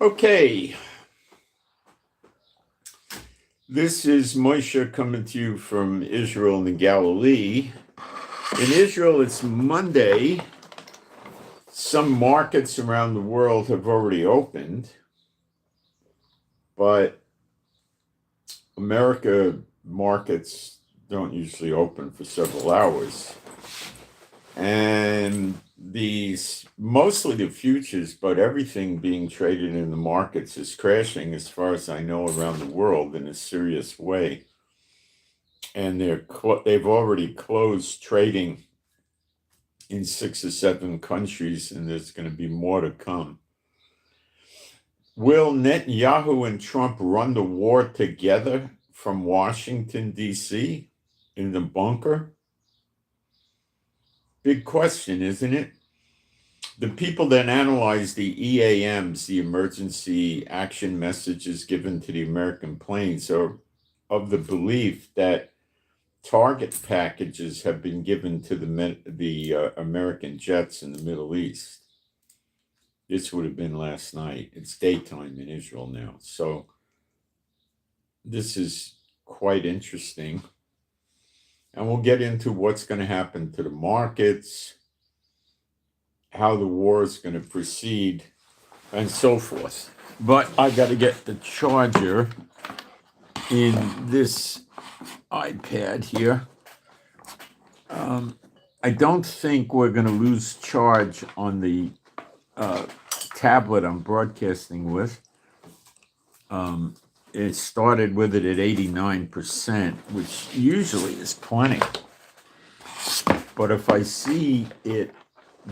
Okay, this is Moshe coming to you from Israel and Galilee. In Israel, it's Monday. Some markets around the world have already opened, but America markets don't usually open for several hours. And mostly the futures, but everything being traded in the markets is crashing, as far as I know, around the world in a serious way. And they've already closed trading in 6 or 7 countries, and there's going to be more to come. Will Netanyahu and Trump run the war together from Washington, D.C., in the bunker? Big question, isn't it? The people that analyze the EAMs, the emergency action messages given to the American planes, are of the belief that target packages have been given to the American jets in the Middle East. This would have been last night. It's daytime in Israel now. So this is quite interesting. And we'll get into what's going to happen to the markets, how the war is going to proceed, and so forth. But I got to get the charger in this iPad here. I don't think we're going to lose charge on the tablet I'm broadcasting with. It started with it at 89%, which usually is plenty. But if I see it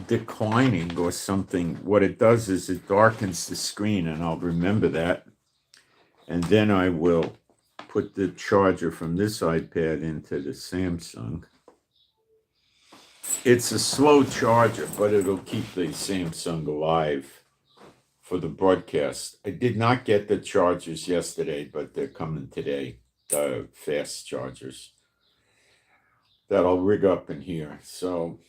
declining or something, what it does is it darkens the screen, and I'll remember that. And then I will put the charger from this iPad into the Samsung. It's a slow charger, but it'll keep the Samsung alive for the broadcast. I did not get the chargers yesterday, but they're coming today, the fast chargers that I'll rig up in here. So,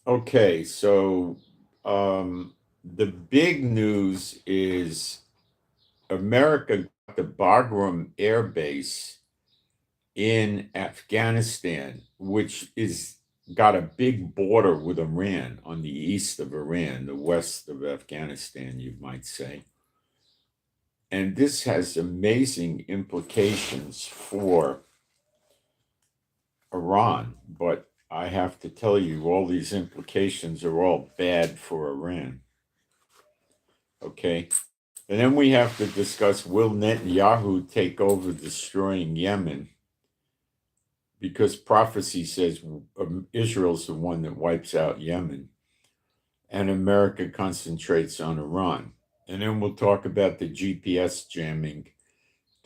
okay, so the big news is America got the Bagram Air Base in Afghanistan, which is got a big border with Iran on the east of Iran, the west of Afghanistan, you might say. And this has amazing implications for Iran, but I have to tell you, all these implications are all bad for Iran. Okay. And then we have to discuss, will Netanyahu take over destroying Yemen? Because prophecy says Israel's the one that wipes out Yemen, and America concentrates on Iran. And then we'll talk about the GPS jamming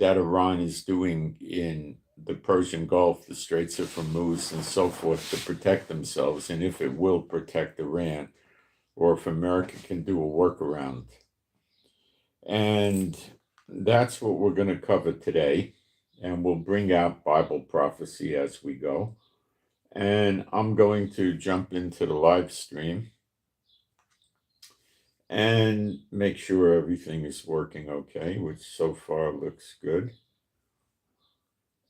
that Iran is doing in the Persian Gulf, the Straits of Hormuz, and so forth to protect themselves, and if it will protect Iran, or if America can do a workaround. And that's what we're going to cover today. And we'll bring out Bible prophecy as we go. And I'm going to jump into the live stream and make sure everything is working okay, which so far looks good.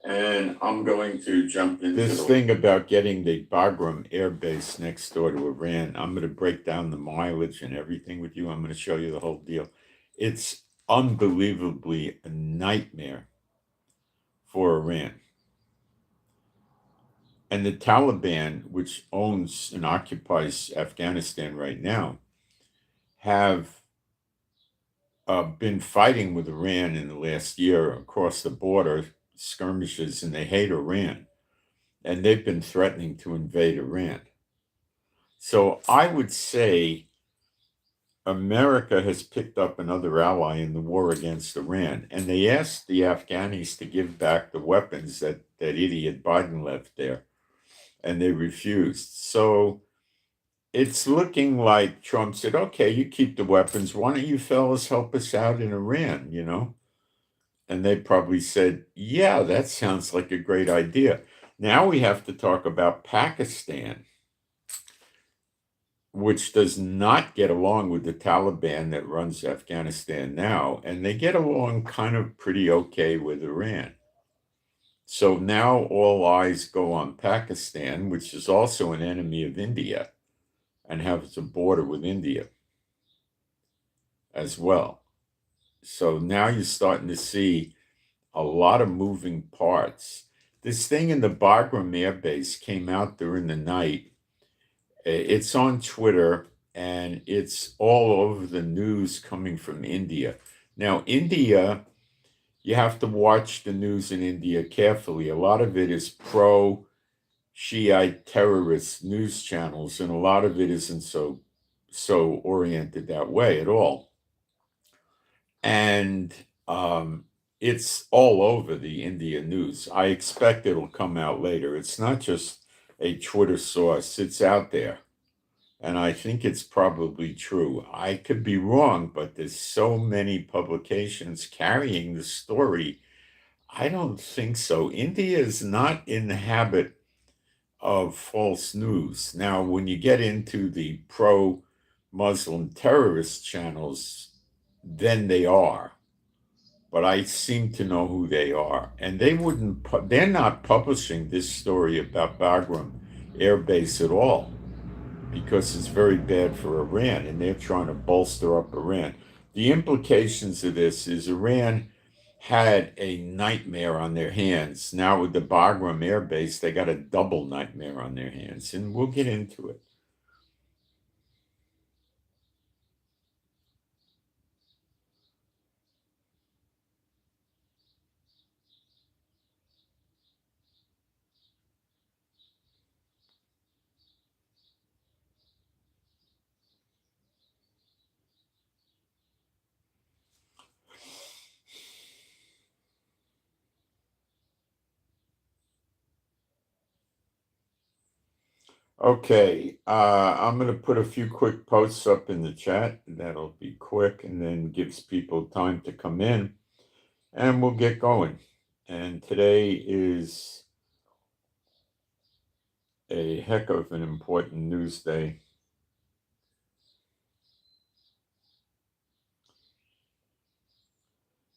And I'm going to jump into this thing about getting the Bagram Air Base next door to Iran. I'm going to break down the mileage and everything with you. I'm going to show you the whole deal. It's unbelievably a nightmare for Iran. And the Taliban, which owns and occupies Afghanistan right now, have been fighting with Iran in the last year across the border, skirmishes, and they hate Iran. And they've been threatening to invade Iran. So I would say America has picked up another ally in the war against Iran. And they asked the Afghanis to give back the weapons that idiot Biden left there. And they refused. So it's looking like Trump said, okay, you keep the weapons. Why don't you fellas help us out in Iran, you know? And they probably said, yeah, that sounds like a great idea. Now we have to talk about Pakistan. which does not get along with the Taliban that runs Afghanistan now, and they get along kind of pretty okay with Iran. So now all eyes go on Pakistan, which is also an enemy of India and has a border with India as well. So now you're starting to see a lot of moving parts. This thing in the Bagram Air Base came out during the night. It's on Twitter and it's all over the news coming from India. Now, India, you have to watch the news in India carefully. A lot of it is pro Shiite terrorist news channels, and a lot of it isn't so oriented that way at all. And it's all over the India news. I expect it'll come out later. It's not just a Twitter source, it's out there. And I think it's probably true. I could be wrong, but there's so many publications carrying the story. I don't think so. India is not in the habit of false news. Now, when you get into the pro Muslim terrorist channels, then they are. But I seem to know who they are. And they're not publishing this story about Bagram Air Base at all because it's very bad for Iran and they're trying to bolster up Iran. The implications of this is Iran had a nightmare on their hands. Now with the Bagram Air Base, they got a double nightmare on their hands, and we'll get into it. Okay, I'm going to put a few quick posts up in the chat. That'll be quick and then gives people time to come in, and we'll get going. And today is a heck of an important news day.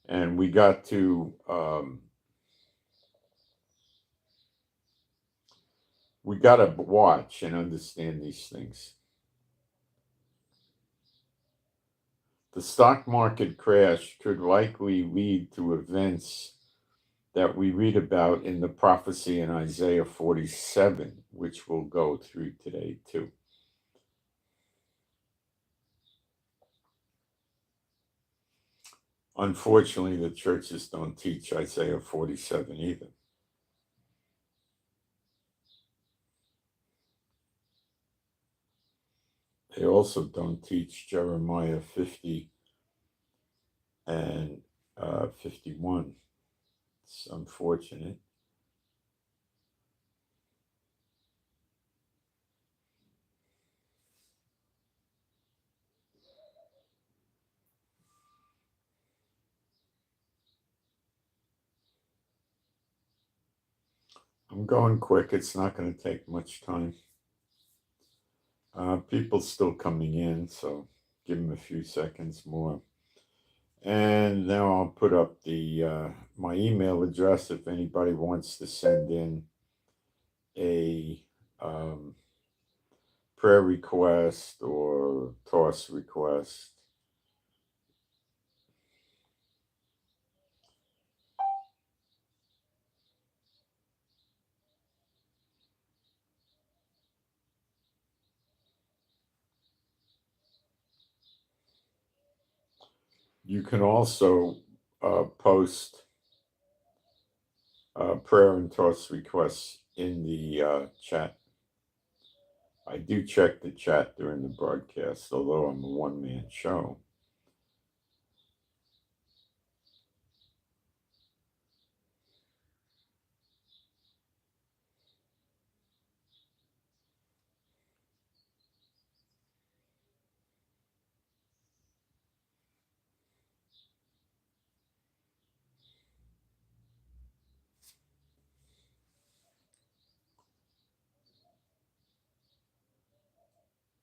And we got to watch and understand these things. The stock market crash could likely lead to events that we read about in the prophecy in Isaiah 47, which we'll go through today too. Unfortunately, the churches don't teach Isaiah 47 either. They also don't teach Jeremiah 50 and 51. It's unfortunate. I'm going quick. It's not going to take much time. People still coming in, so give them a few seconds more. And now I'll put up the my email address if anybody wants to send in a prayer request or toss request. You can also post prayer and toss requests in the chat. I do check the chat during the broadcast, although I'm a one-man show.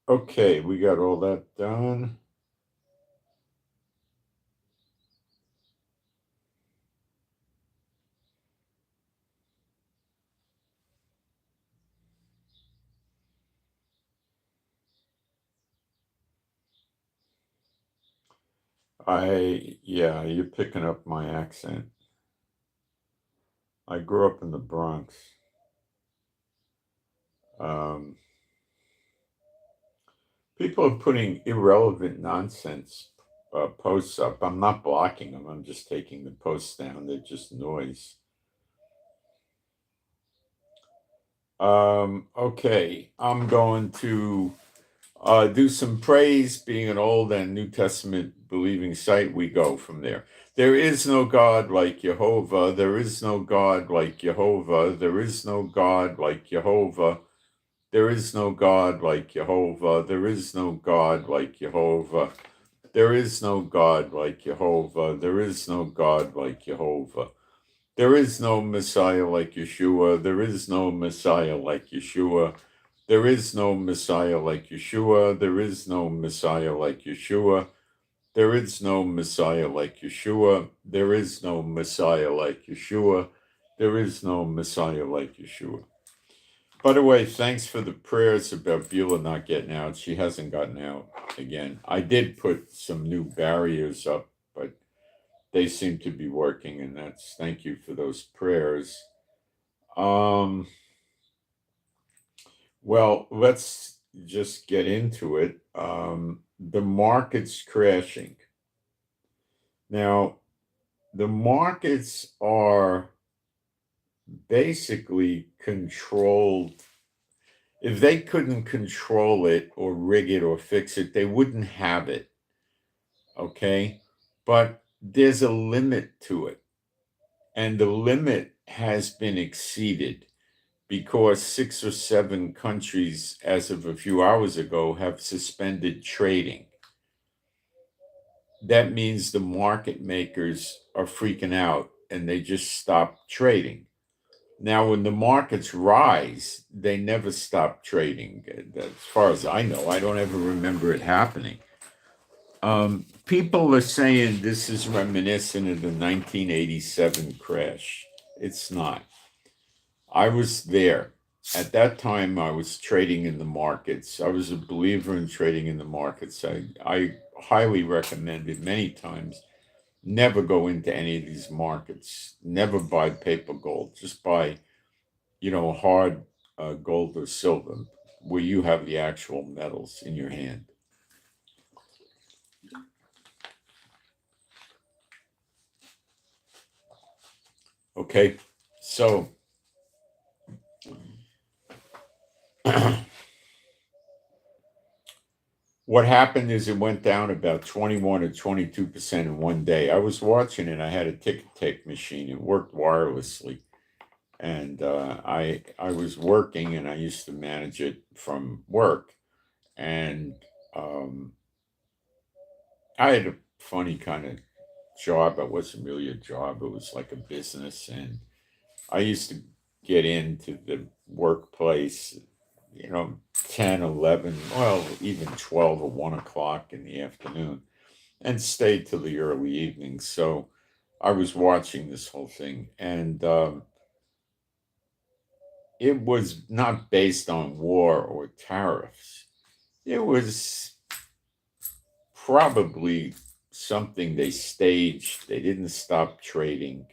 Okay, we got all that done. Yeah, you're picking up my accent. I grew up in the Bronx. Um, People are putting irrelevant nonsense posts up. I'm not blocking them. I'm just taking the posts down. They're just noise. Okay, I'm going to do some praise. Being an Old and New Testament believing site, we go from there. There is no God like Jehovah. There is no God like Jehovah. There is no God like Jehovah. There is no God like Jehovah. There is no God like Jehovah. There is no God like Jehovah. There is no God like Jehovah. There is no Messiah like Yeshua. There is no Messiah like Yeshua. There is no Messiah like Yeshua. There is no Messiah like Yeshua. There is no Messiah like Yeshua. There is no Messiah like Yeshua. There is no Messiah like Yeshua. By the way, thanks for the prayers about Beulah not getting out. She hasn't gotten out again. I did put some new barriers up, but they seem to be working, and that's thank you for those prayers. Well, let's just get into it. The market's crashing. Now, the markets are basically controlled. If they couldn't control it or rig it or fix it, they wouldn't have it. Okay. But there's a limit to it. And the limit has been exceeded because 6 or 7 countries, as of a few hours ago, have suspended trading. That means the market makers are freaking out and they just stop trading. Now, when the markets rise, they never stop trading. As far as I know, I don't ever remember it happening. People are saying this is reminiscent of the 1987 crash. It's not. I was there. At that time, I was trading in the markets. I was a believer in trading in the markets. I highly recommend it many times. Never go into any of these markets. Never buy paper gold. Just buy, hard gold or silver where you have the actual metals in your hand. Okay, so what happened is it went down about 21 or 22% in one day. I was watching it. I had a ticket tape machine. It worked wirelessly. And I was working and I used to manage it from work. And I had a funny kind of job. It wasn't really a job, it was like a business. And I used to get into the workplace, 10, 11, well, even 12 or 1 o'clock in the afternoon and stayed till the early evening. So I was watching this whole thing. And it was not based on war or tariffs. It was probably something they staged. They didn't stop trading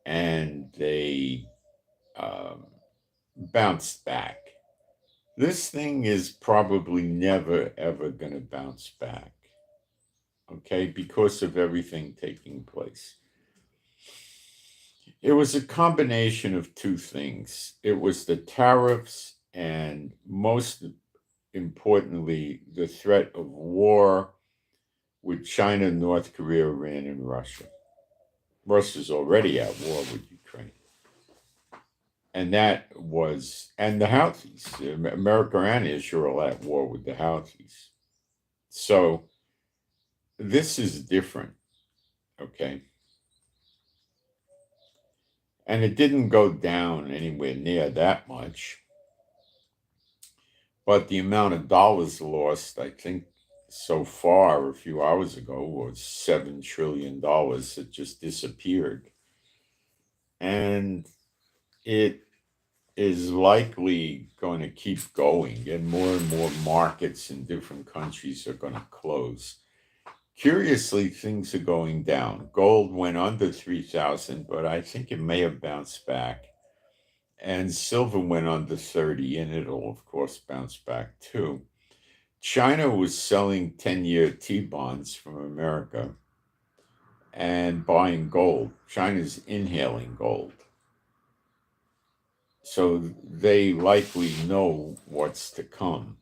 and they um, bounced back. This thing is probably never, ever going to bounce back, okay, because of everything taking place. It was a combination of two things. It was the tariffs and most importantly, the threat of war with China, North Korea, Iran, and Russia. Russia's already at war with Ukraine. And and the Houthis. America and Israel are at war with the Houthis. So this is different, okay? And it didn't go down anywhere near that much. But the amount of dollars lost, I think, so far, a few hours ago, was $7 trillion that just disappeared. And it is likely going to keep going, and more markets in different countries are going to close. Curiously, things are going down. Gold went under 3,000, but I think it may have bounced back. And silver went under 30, and it'll, of course, bounce back too. China was selling 10-year T-bonds from America and buying gold. China's inhaling gold. So they likely know what's to come.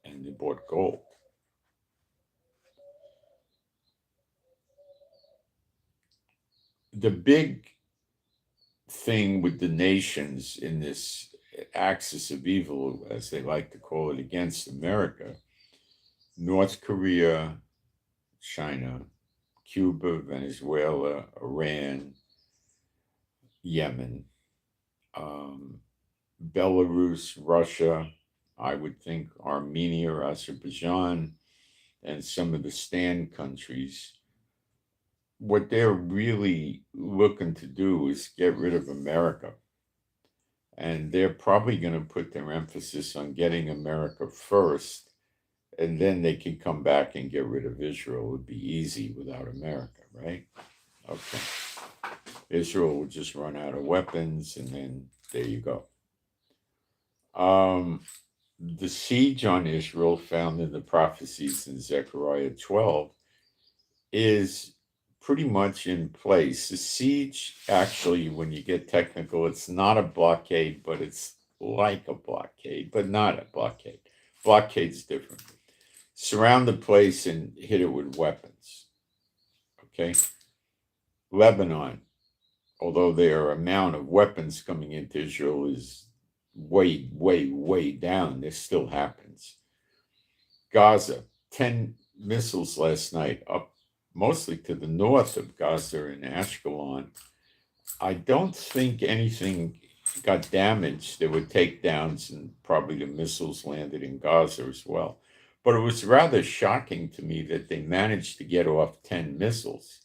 And they bought gold. The big thing with the nations in this axis of evil, as they like to call it, against America, North Korea, China, Cuba, Venezuela, Iran, Yemen, Belarus, Russia, I would think Armenia or Azerbaijan, and some of the stand countries. What they're really looking to do is get rid of America. And they're probably going to put their emphasis on getting America first, and then they can come back and get rid of Israel. It would be easy without America, right? Okay. Israel would just run out of weapons, and then there you go. The siege on Israel, found in the prophecies in Zechariah 12, is pretty much in place. The siege, actually, when you get technical, it's not a blockade, but it's like a blockade, but not a blockade. Blockade's different. Surround the place and hit it with weapons. Okay? Lebanon, although their amount of weapons coming into Israel is way, way, way down, this still happens. Gaza, 10 missiles last night up mostly to the north of Gaza in Ashkelon. I don't think anything got damaged. There were takedowns, and probably the missiles landed in Gaza as well. But it was rather shocking to me that they managed to get off 10 missiles.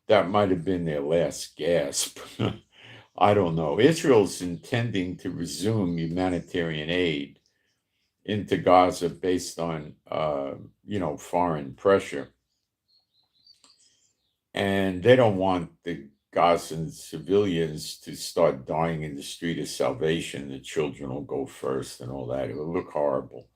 That might have been their last gasp. I don't know. Israel's intending to resume humanitarian aid into Gaza based on, foreign pressure. And they don't want the Gazan civilians to start dying in the street of salvation. The children will go first and all that. It will look horrible.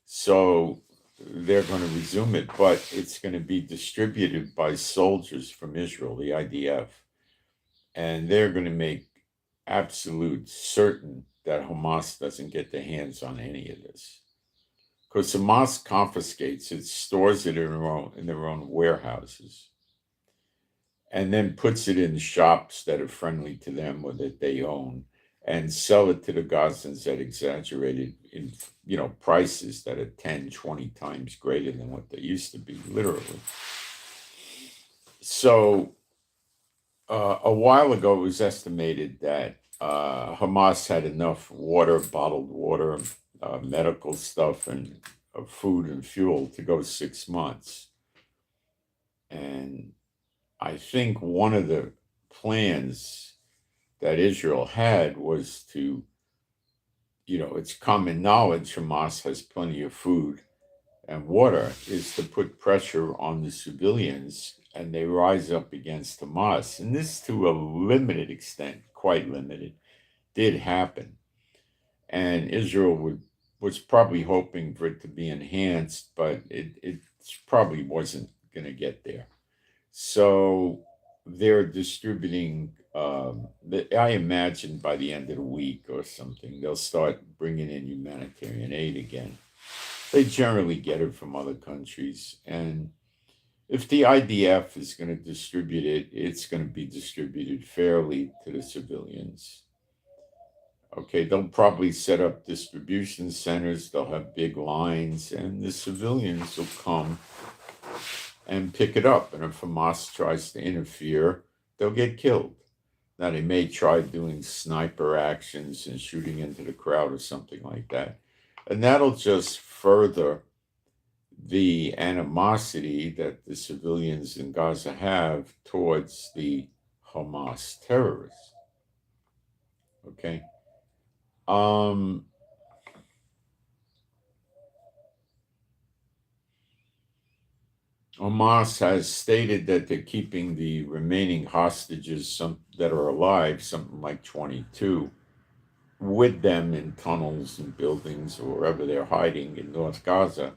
So they're going to resume it, but it's going to be distributed by soldiers from Israel, the IDF. And they're going to make absolute certain that Hamas doesn't get their hands on any of this. Because Hamas confiscates it, stores it in their own warehouses, and then puts it in shops that are friendly to them or that they own, and sell it to the Gazans at exaggerated prices that are 10, 20 times greater than what they used to be, literally. So a while ago, it was estimated that Hamas had enough water, bottled water, medical stuff, and food and fuel to go 6 months. And I think one of the plans that Israel had was to, it's common knowledge Hamas has plenty of food and water, is to put pressure on the civilians, and they rise up against Hamas. And this, to a limited extent, quite limited, did happen. And Israel was probably hoping for it to be enhanced, but it probably wasn't going to get there. So they're distributing, I imagine by the end of the week or something, they'll start bringing in humanitarian aid again. They generally get it from other countries. And if the IDF is going to distribute it, it's going to be distributed fairly to the civilians. Okay, they'll probably set up distribution centers, they'll have big lines, and the civilians will come and pick it up. And if Hamas tries to interfere, they'll get killed. Now, they may try doing sniper actions and shooting into the crowd or something like that. And that'll just further the animosity that the civilians in Gaza have towards the Hamas terrorists. Okay. Um, Hamas has stated that they're keeping the remaining hostages, some that are alive, something like 22, with them in tunnels and buildings or wherever they're hiding in North Gaza.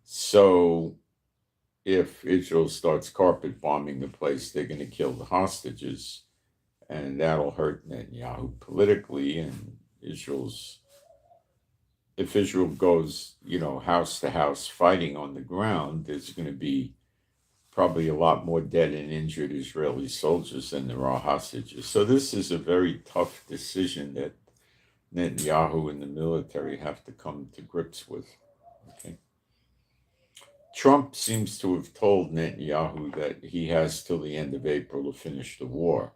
So if Israel starts carpet bombing the place, they're going to kill the hostages, and that'll hurt Netanyahu politically. And if Israel goes, house to house fighting on the ground, there's going to be probably a lot more dead and injured Israeli soldiers than there are hostages. So this is a very tough decision that Netanyahu and the military have to come to grips with. Okay. Trump seems to have told Netanyahu that he has till the end of April to finish the war.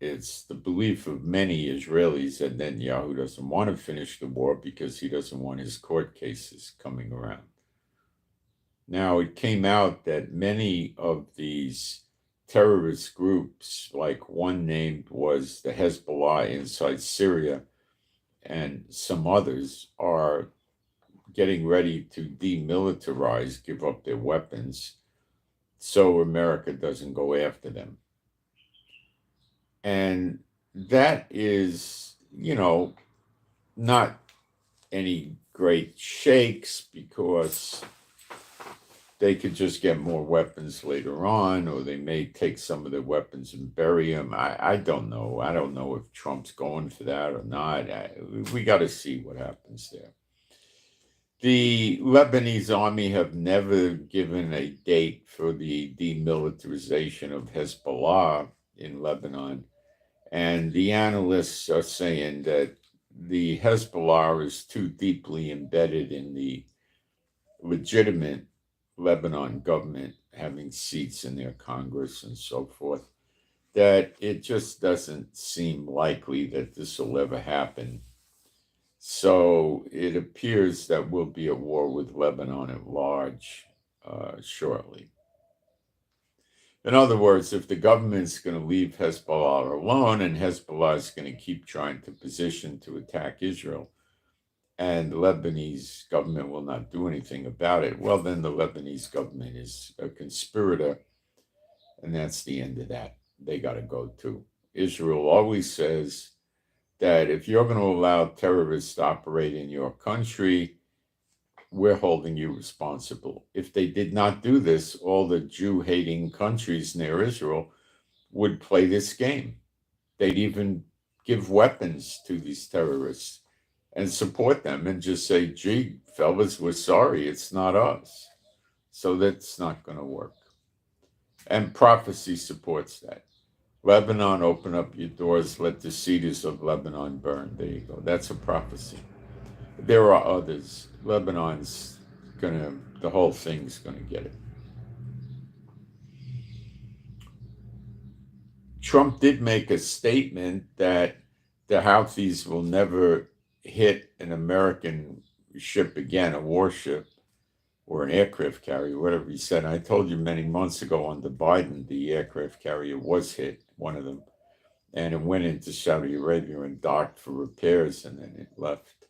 It's the belief of many Israelis that Netanyahu doesn't want to finish the war because he doesn't want his court cases coming around. Now, it came out that many of these terrorist groups, like one named was the Hezbollah inside Syria, and some others are getting ready to demilitarize, give up their weapons, so America doesn't go after them. And that is, not any great shakes, because they could just get more weapons later on, or they may take some of their weapons and bury them. I don't know. I don't know if Trump's going for that or not. We got to see what happens there. The Lebanese army have never given a date for the demilitarization of Hezbollah in Lebanon. And the analysts are saying that the Hezbollah is too deeply embedded in the legitimate Lebanon government, having seats in their Congress and so forth, that it just doesn't seem likely that this will ever happen. So it appears that we'll be at war with Lebanon at large shortly. In other words, if the government's going to leave Hezbollah alone and Hezbollah is going to keep trying to position to attack Israel, and the Lebanese government will not do anything about it, well, then the Lebanese government is a conspirator, and that's the end of that. They got to go too. Israel always says that if you're going to allow terrorists to operate in your country, we're holding you responsible. If they did not do this, all the Jew-hating countries near Israel would play this game. They'd even give weapons to these terrorists and support them and just say, gee, fellas, we're sorry, it's not us. So that's not going to work. And prophecy supports that. Lebanon, open up your doors, let the cedars of Lebanon burn. There you go. That's a prophecy. There are others. Lebanon's the whole thing's gonna get it. Trump did make a statement that the Houthis will never hit an American ship again, a warship or an aircraft carrier, whatever he said. I told you many months ago under Biden, the aircraft carrier was hit, one of them, and it went into Saudi Arabia and docked for repairs, and then it left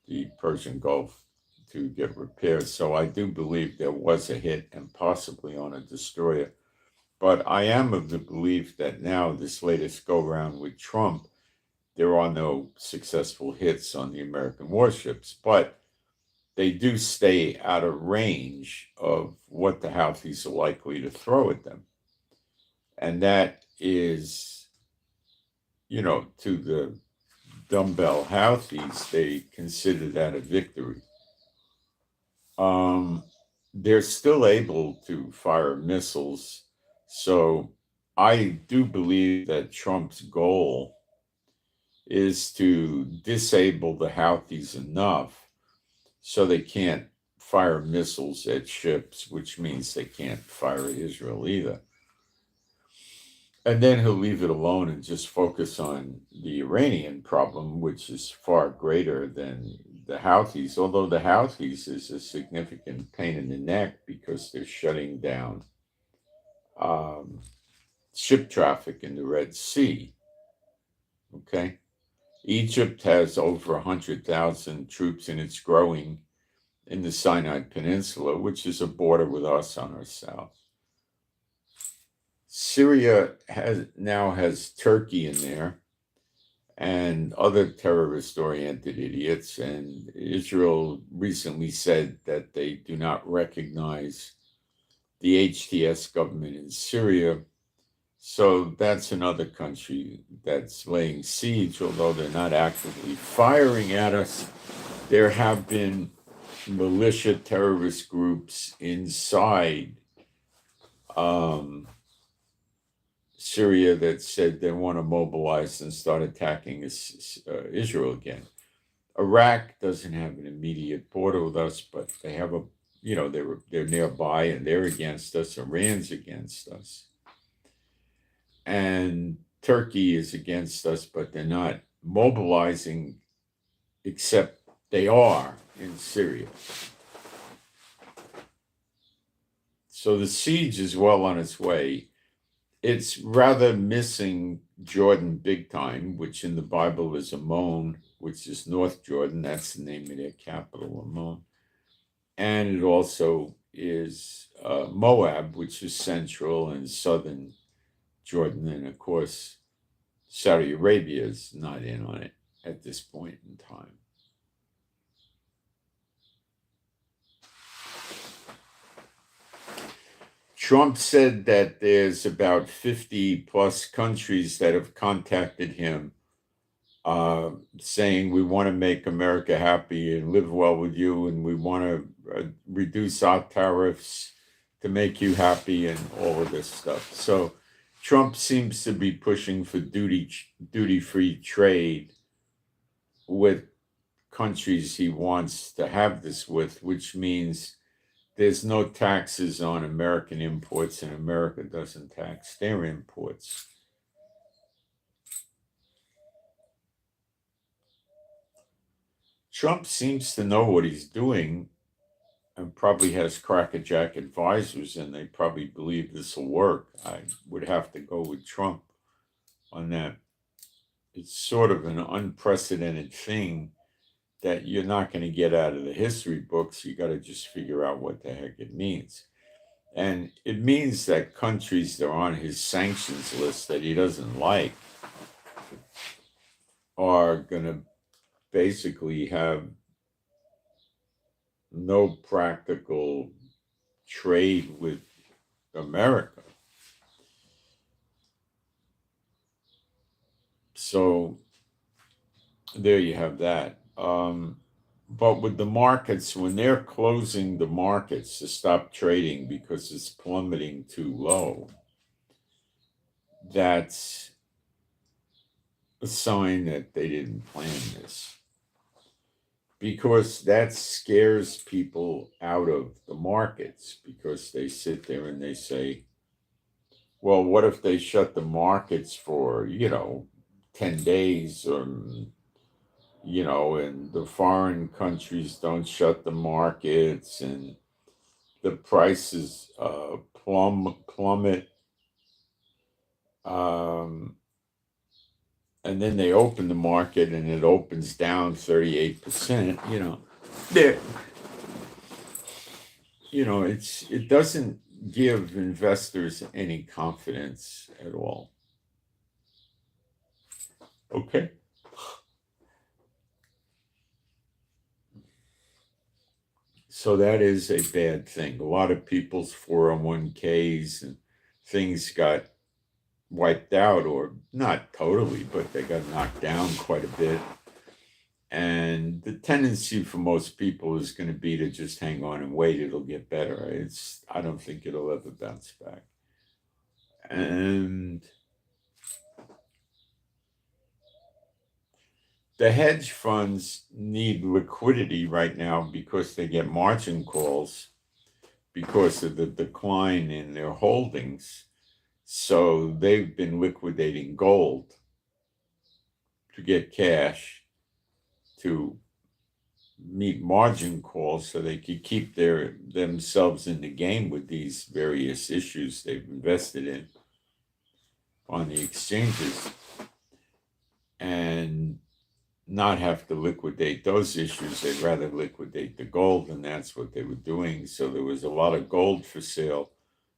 the Persian Gulf to get repairs. So I do believe there was a hit, and possibly on a destroyer. But I am of the belief that now, this latest go-round with Trump, there are no successful hits on the American warships, but they do stay out of range of what the Houthis are likely to throw at them. And that is, to the dumbbell Houthis, they consider that a victory. They're still able to fire missiles. So I do believe that Trump's goal is to disable the Houthis enough so they can't fire missiles at ships, which means they can't fire at Israel either. And then he'll leave it alone and just focus on the Iranian problem, which is far greater than the Houthis, although the Houthis is a significant pain in the neck because they're shutting down um, ship traffic in the Red Sea. Okay. Egypt has over 100,000 troops and it's growing in the Sinai Peninsula, which is a border with us on our south. Syria now has Turkey in there and other terrorist-oriented idiots, and Israel recently said that they do not recognize the HTS government in Syria. So that's another country that's laying siege, although they're not actively firing at us. There have been militia terrorist groups inside Syria that said they want to mobilize and start attacking Israel again. Iraq doesn't have an immediate border with us, but they have they're nearby and they're against us. Iran's against us. And Turkey is against us, but they're not mobilizing, except they are in Syria. So the siege is well on its way. It's rather missing Jordan big time, which in the Bible is Ammon, which is North Jordan. That's the name of their capital, Ammon. And it also is Moab, which is central and southern Jordan. And of course, Saudi Arabia is not in on it at this point in time. Trump said that there's about 50 plus countries that have contacted him saying we want to make America happy and live well with you, and we want to reduce our tariffs to make you happy and all of this stuff. So Trump seems to be pushing for duty-free trade with countries he wants to have this with, which means there's no taxes on American imports and America doesn't tax their imports. Trump seems to know what he's doing and probably has crackerjack advisors, and they probably believe this will work. I would have to go with Trump on that. It's sort of an unprecedented thing that you're not going to get out of the history books. You got to just figure out what the heck it means. And it means that countries that are on his sanctions list that he doesn't like are going to basically have no practical trade with America. So there you have that. But with the markets, when they're closing the markets to stop trading because it's plummeting too low, that's a sign that they didn't plan this. Because that scares people out of the markets, because they sit there and they say, well, what if they shut the markets for, 10 days or and the foreign countries don't shut the markets and the prices plummet. And then they open the market and it opens down 38%, it doesn't give investors any confidence at all. Okay. So that is a bad thing. A lot of people's 401ks and things got wiped out, or not totally, but they got knocked down quite a bit. And the tendency for most people is going to be to just hang on and wait. It'll get better. I don't think it'll ever bounce back. And the hedge funds need liquidity right now because they get margin calls because of the decline in their holdings. So they've been liquidating gold to get cash to meet margin calls so they could keep themselves in the game with these various issues they've invested in on the exchanges, and not have to liquidate those issues. They'd rather liquidate the gold, and that's what they were doing. So there was a lot of gold for sale.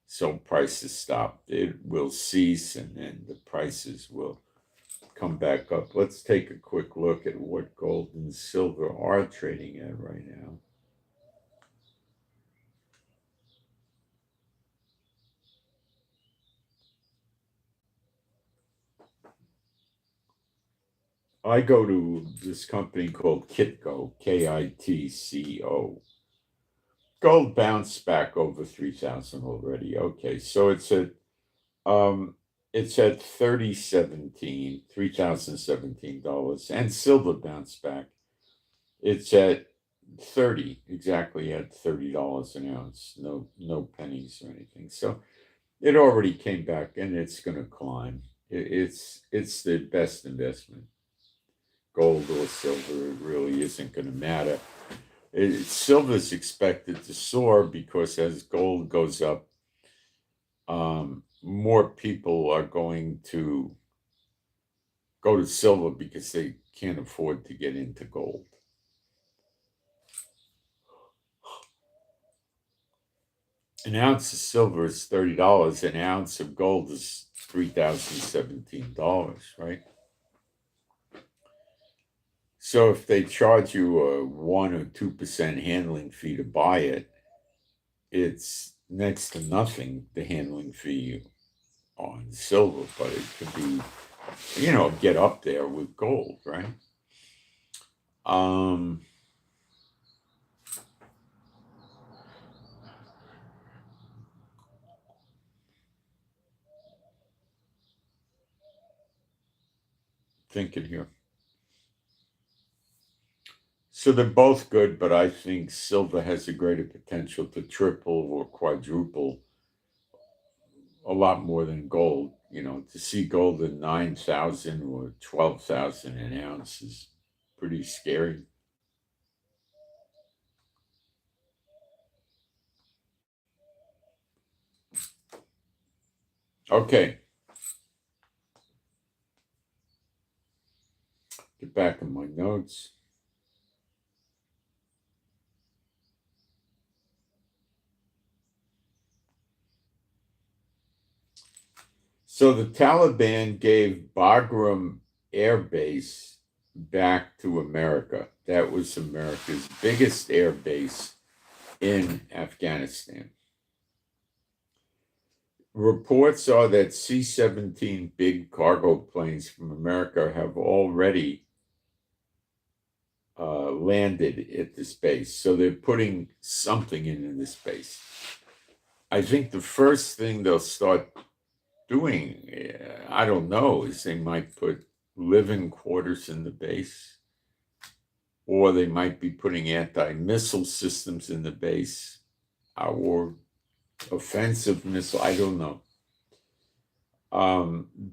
So prices stopped. It will cease, and then the prices will come back up. Let's take a quick look at what gold and silver are trading at right now. I go to this company called Kitco, Kitco. Gold bounced back over 3,000 already. Okay, so it's at $3,017, and silver bounced back. It's at 30, exactly at $30 an ounce. No pennies or anything. So it already came back, and it's going to climb. It's the best investment. Gold or silver, it really isn't going to matter. Silver's expected to soar because as gold goes up, more people are going to go to silver because they can't afford to get into gold. An ounce of silver is $30. An ounce of gold is $3,017, right? So if they charge you a 1 or 2% handling fee to buy it, it's next to nothing, the handling fee on silver, but it could be, get up there with gold, right? Thinking here. So they're both good, but I think silver has a greater potential to triple or quadruple a lot more than gold. To see gold at 9,000 or 12,000 an ounce is pretty scary. Okay. Get back in my notes. So the Taliban gave Bagram Air Base back to America. That was America's biggest air base in Afghanistan. Reports are that C-17 big cargo planes from America have already landed at this base. So they're putting something into this base. I think the first thing they'll start doing, I don't know, is they might put living quarters in the base, or they might be putting anti-missile systems in the base, or offensive missile. I don't know.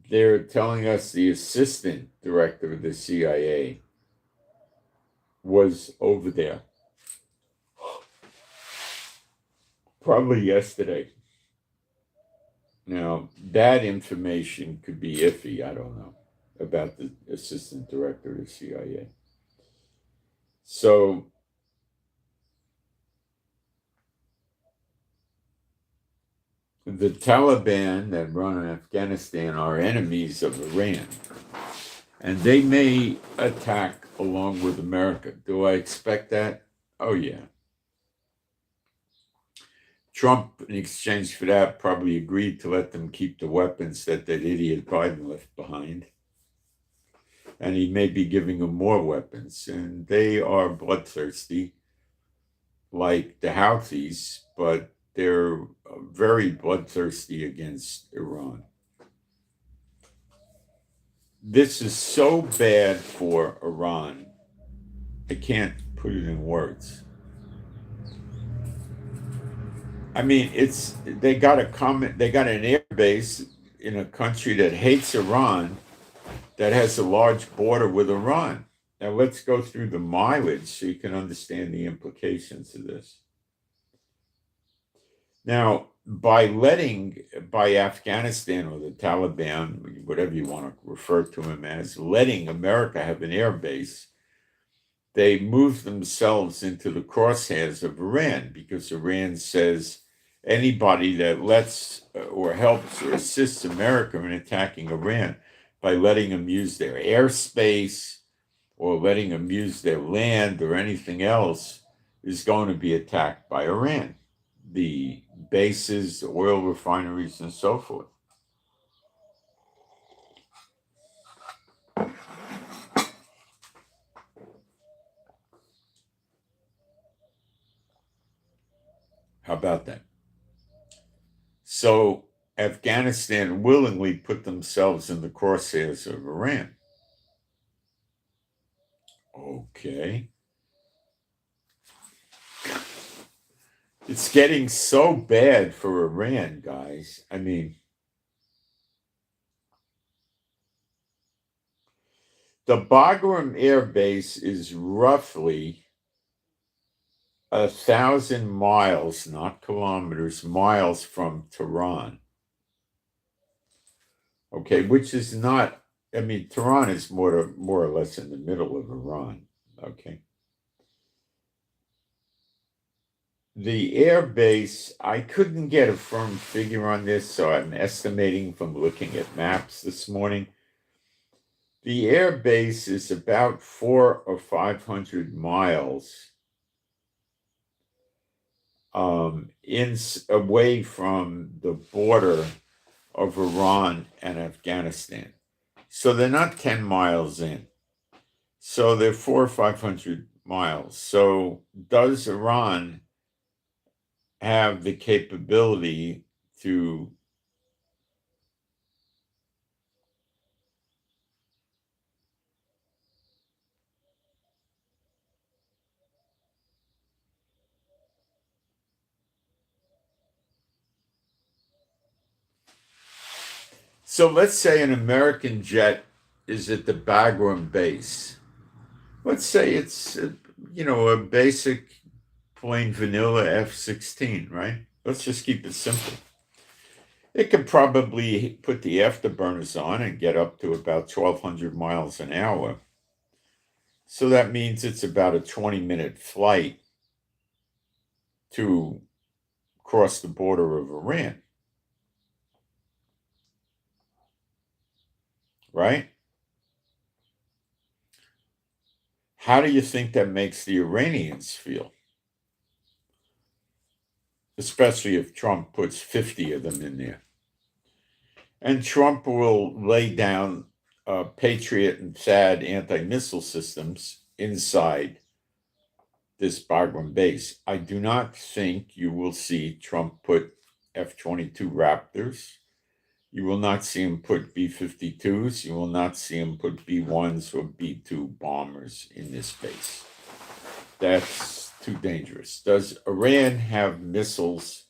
They're telling us the assistant director of the CIA was over there, probably yesterday. Now, that information could be iffy, I don't know, about the assistant director of the CIA. So, the Taliban that run Afghanistan are enemies of Iran, and they may attack along with America. Do I expect that? Oh, yeah. Trump, in exchange for that, probably agreed to let them keep the weapons that idiot Biden left behind. And he may be giving them more weapons. And they are bloodthirsty, like the Houthis, but they're very bloodthirsty against Iran. This is so bad for Iran, I can't put it in words. I mean, they got an air base in a country that hates Iran, that has a large border with Iran. Now let's go through the mileage so you can understand the implications of this. Now, by Afghanistan or the Taliban, whatever you want to refer to him as, letting America have an air base, they move themselves into the crosshairs of Iran, because Iran says anybody that lets or helps or assists America in attacking Iran by letting them use their airspace or letting them use their land or anything else is going to be attacked by Iran. The bases, the oil refineries, and so forth. How about that? So Afghanistan willingly put themselves in the crosshairs of Iran. Okay. It's getting so bad for Iran, guys. I mean, the Bagram Air Base is roughly 1,000 miles, not kilometers, miles from Tehran. Okay, which is not, I mean, Tehran is more or less in the middle of Iran. Okay. The air base, I couldn't get a firm figure on this, so I'm estimating from looking at maps this morning. The air base is about 400 or 500 miles away from the border of Iran and Afghanistan. So they're not 10 miles in. So they're 400 or 500 miles. So does Iran have the capability to So let's say an American jet is at the Bagram base. Let's say it's a basic plain vanilla F-16, right? Let's just keep it simple. It could probably put the afterburners on and get up to about 1,200 miles an hour. So that means it's about a 20-minute flight to cross the border of Iran. Right? How do you think that makes the Iranians feel? Especially if Trump puts 50 of them in there. And Trump will lay down Patriot and THAAD anti-missile systems inside this Bagram base. I do not think you will see Trump put F-22 Raptors. You will not see him put B-52s. You will not see him put B-1s or B-2 bombers in this base. That's too dangerous. Does Iran have missiles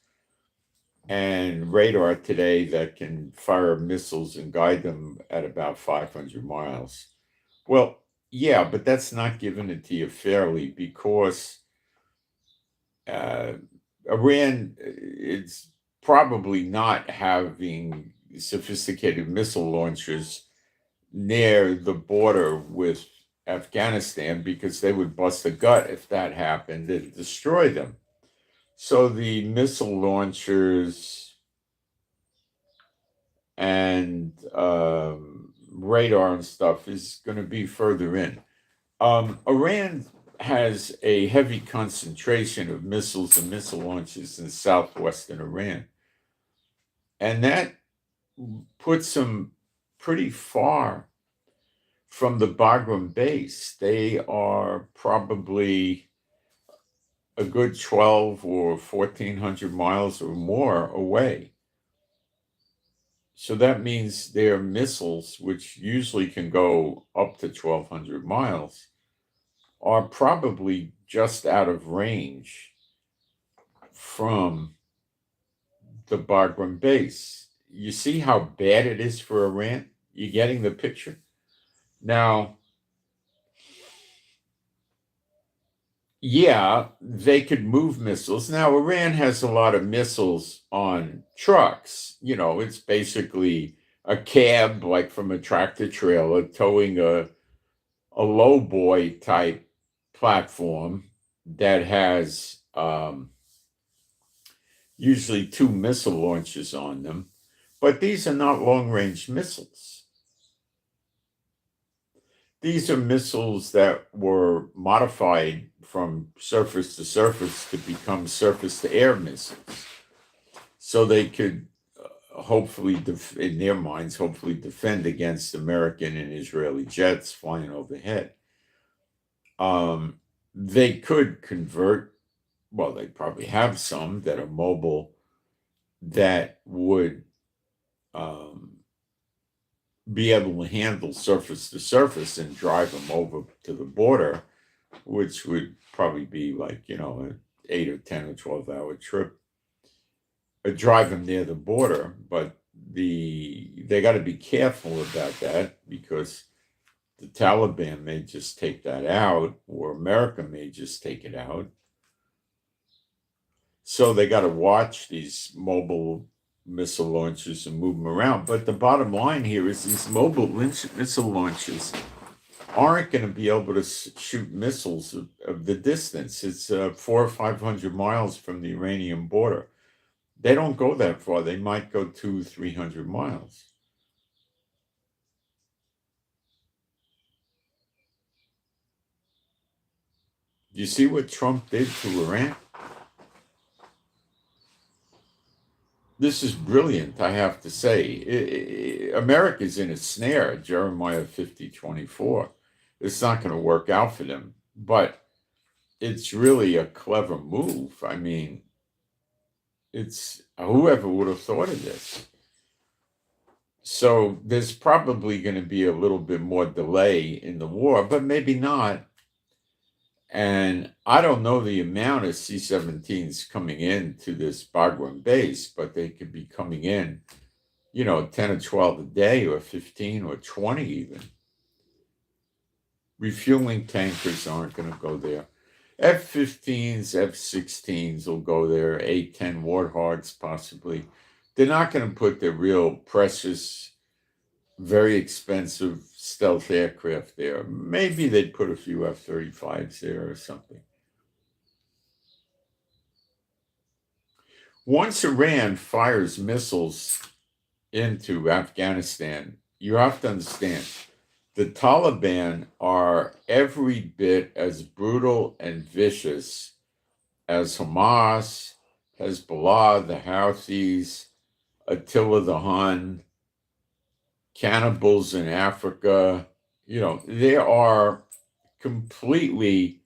and radar today that can fire missiles and guide them at about 500 miles? Well, yeah, but that's not giving it to you fairly, because Iran is probably not having sophisticated missile launchers near the border with Afghanistan, because they would bust a gut if that happened and destroy them. So the missile launchers and radar and stuff is going to be further in. Iran has a heavy concentration of missiles and missile launches in southwestern Iran. And that puts them pretty far from the Bagram base. They are probably a good 12 or 1,400 miles or more away. So that means their missiles, which usually can go up to 1,200 miles, are probably just out of range from the Bagram base. you see how bad it is for Iran? You getting the picture? Now, yeah, they could move missiles. Now, Iran has a lot of missiles on trucks. It's basically a cab, like from a tractor trailer, towing a low boy type platform that has usually 2 missile launchers on them. But these are not long range missiles. These are missiles that were modified from surface to surface to become surface to air missiles. So they could hopefully, in their minds, hopefully defend against American and Israeli jets flying overhead. They could convert, well, they probably have some that are mobile that would be able to handle surface to surface and drive them over to the border, which would probably be like, an 8 or 10 or 12-hour trip. Drive them near the border, but they got to be careful about that because the Taliban may just take that out, or America may just take it out. So they got to watch these mobile missile launchers and move them around. But the bottom line here is these mobile missile launchers aren't going to be able to shoot missiles of the distance. It's 400 or 500 miles from the Iranian border. They don't go that far. They might go 200, 300 miles. You see what Trump did to Iran? This is brilliant, I have to say. America's in a snare, Jeremiah 50:24. It's not going to work out for them, but it's really a clever move. I mean, it's whoever would have thought of this. So there's probably going to be a little bit more delay in the war, but maybe not. And I don't know the amount of C-17s coming in to this Bagram base, but they could be coming in, 10 or 12 a day, or 15 or 20 even. Refueling tankers aren't going to go there. F-15s, F-16s will go there, A-10 Warthogs possibly. They're not going to put their real precious, very expensive stealth aircraft there. Maybe they'd put a few F-35s there or something. Once Iran fires missiles into Afghanistan, you have to understand, the Taliban are every bit as brutal and vicious as Hamas, Hezbollah, the Houthis, Attila the Hun, cannibals in Africa. They are completely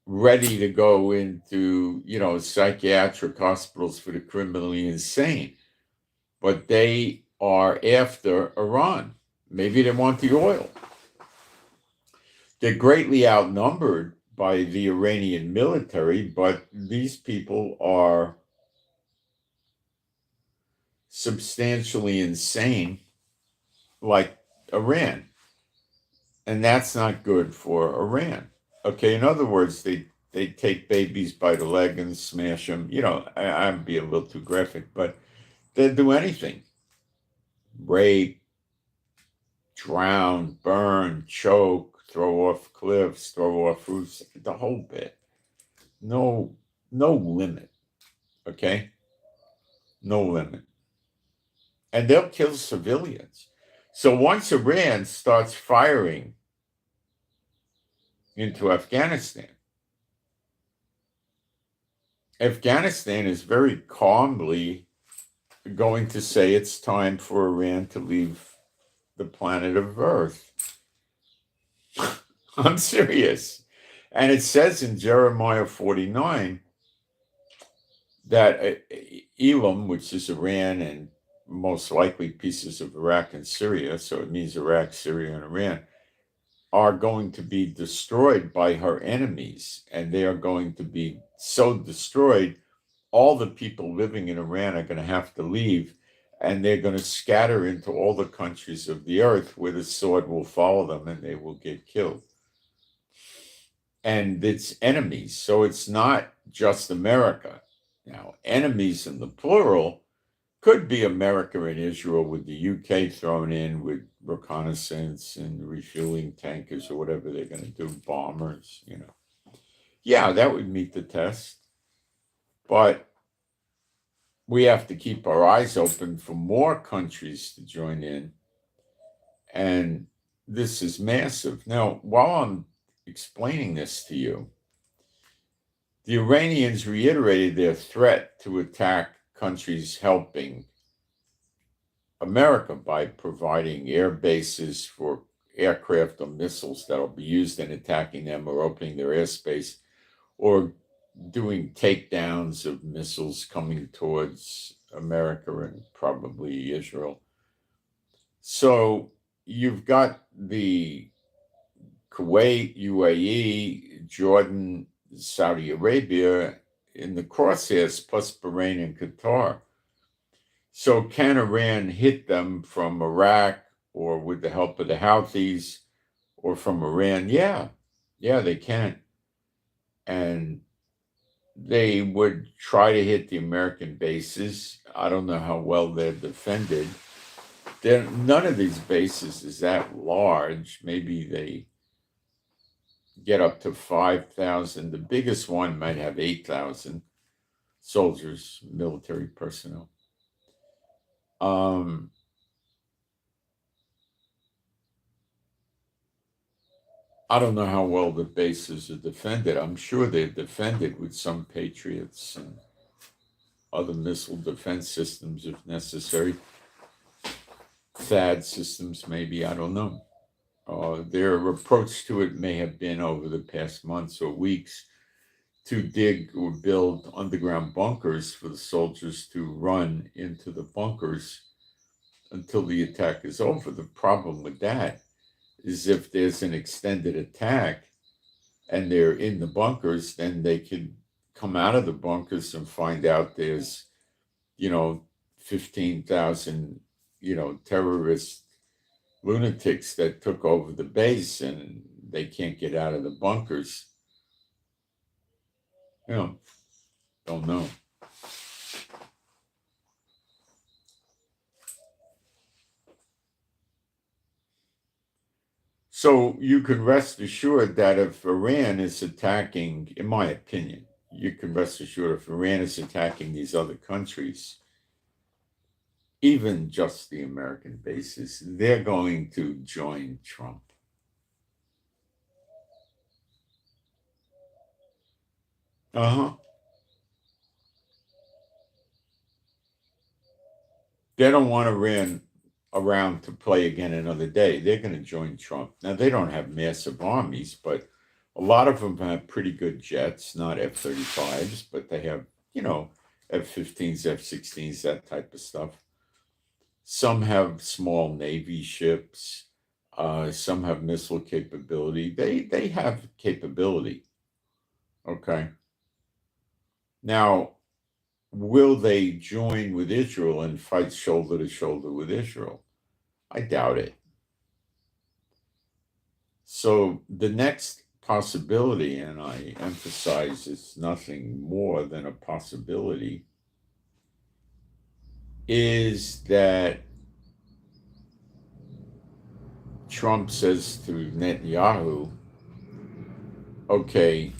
ready to go into, psychiatric hospitals for the criminally insane. But they are after Iran. Maybe they want the oil. They're greatly outnumbered by the Iranian military, but these people are substantially insane, like Iran. And that's not good for Iran. Okay, in other words, they take babies by the leg and smash them. I'm being a little too graphic, but they'll do anything. Rape, drown, burn, choke, throw off cliffs, throw off roofs, the whole bit. No limit. Okay? No limit. And they'll kill civilians. So once Iran starts firing into Afghanistan, Afghanistan is very calmly going to say it's time for Iran to leave the planet of Earth. I'm serious. And it says in Jeremiah 49 that Elam, which is Iran and most likely pieces of Iraq and Syria, so it means Iraq, Syria, and Iran, are going to be destroyed by her enemies. And they are going to be so destroyed, all the people living in Iran are going to have to leave. and they're going to scatter into all the countries of the earth where the sword will follow them and they will get killed. And it's enemies. So it's not just America. Now, enemies in the plural could be America and Israel, with the UK thrown in with reconnaissance and refueling tankers or whatever they're going to do, bombers, Yeah, that would meet the test. But we have to keep our eyes open for more countries to join in. And this is massive. Now, while I'm explaining this to you, the Iranians reiterated their threat to attack countries helping America by providing air bases for aircraft or missiles that will be used in attacking them, or opening their airspace, or doing takedowns of missiles coming towards America and probably Israel. So you've got the Kuwait, UAE, Jordan, Saudi Arabia in the crosshairs, plus Bahrain and Qatar. So can Iran hit them from Iraq, or with the help of the Houthis, or from Iran? Yeah, they can. And they would try to hit the American bases. I don't know how well they're defended. None of these bases is that large. Maybe they get up to 5,000. The biggest one might have 8,000 soldiers, military personnel. I don't know how well the bases are defended. I'm sure they're defended with some Patriots and other missile defense systems if necessary. THAAD systems, maybe, I don't know. Their approach to it may have been, over the past months or weeks, to dig or build underground bunkers for the soldiers to run into the bunkers until the attack is over. The problem with that is, if there's an extended attack and they're in the bunkers, then they could come out of the bunkers and find out there's, 15,000, terrorist lunatics that took over the base, and they can't get out of the bunkers. Don't know. So you can rest assured that if Iran is attacking, in my opinion, you can rest assured if Iran is attacking these other countries, even just the American bases, they're going to join Trump. They don't want Iran around to play again another day. They're going to join Trump. Now, they don't have massive armies, but a lot of them have pretty good jets, not F-35s, but they have, F-15s, F-16s, that type of stuff. Some have small Navy ships. Some have missile capability. They have capability. Okay. Now, will they join with Israel and fight shoulder to shoulder with Israel? I doubt it. So the next possibility, and I emphasize it's nothing more than a possibility, is that Trump says to Netanyahu, okay,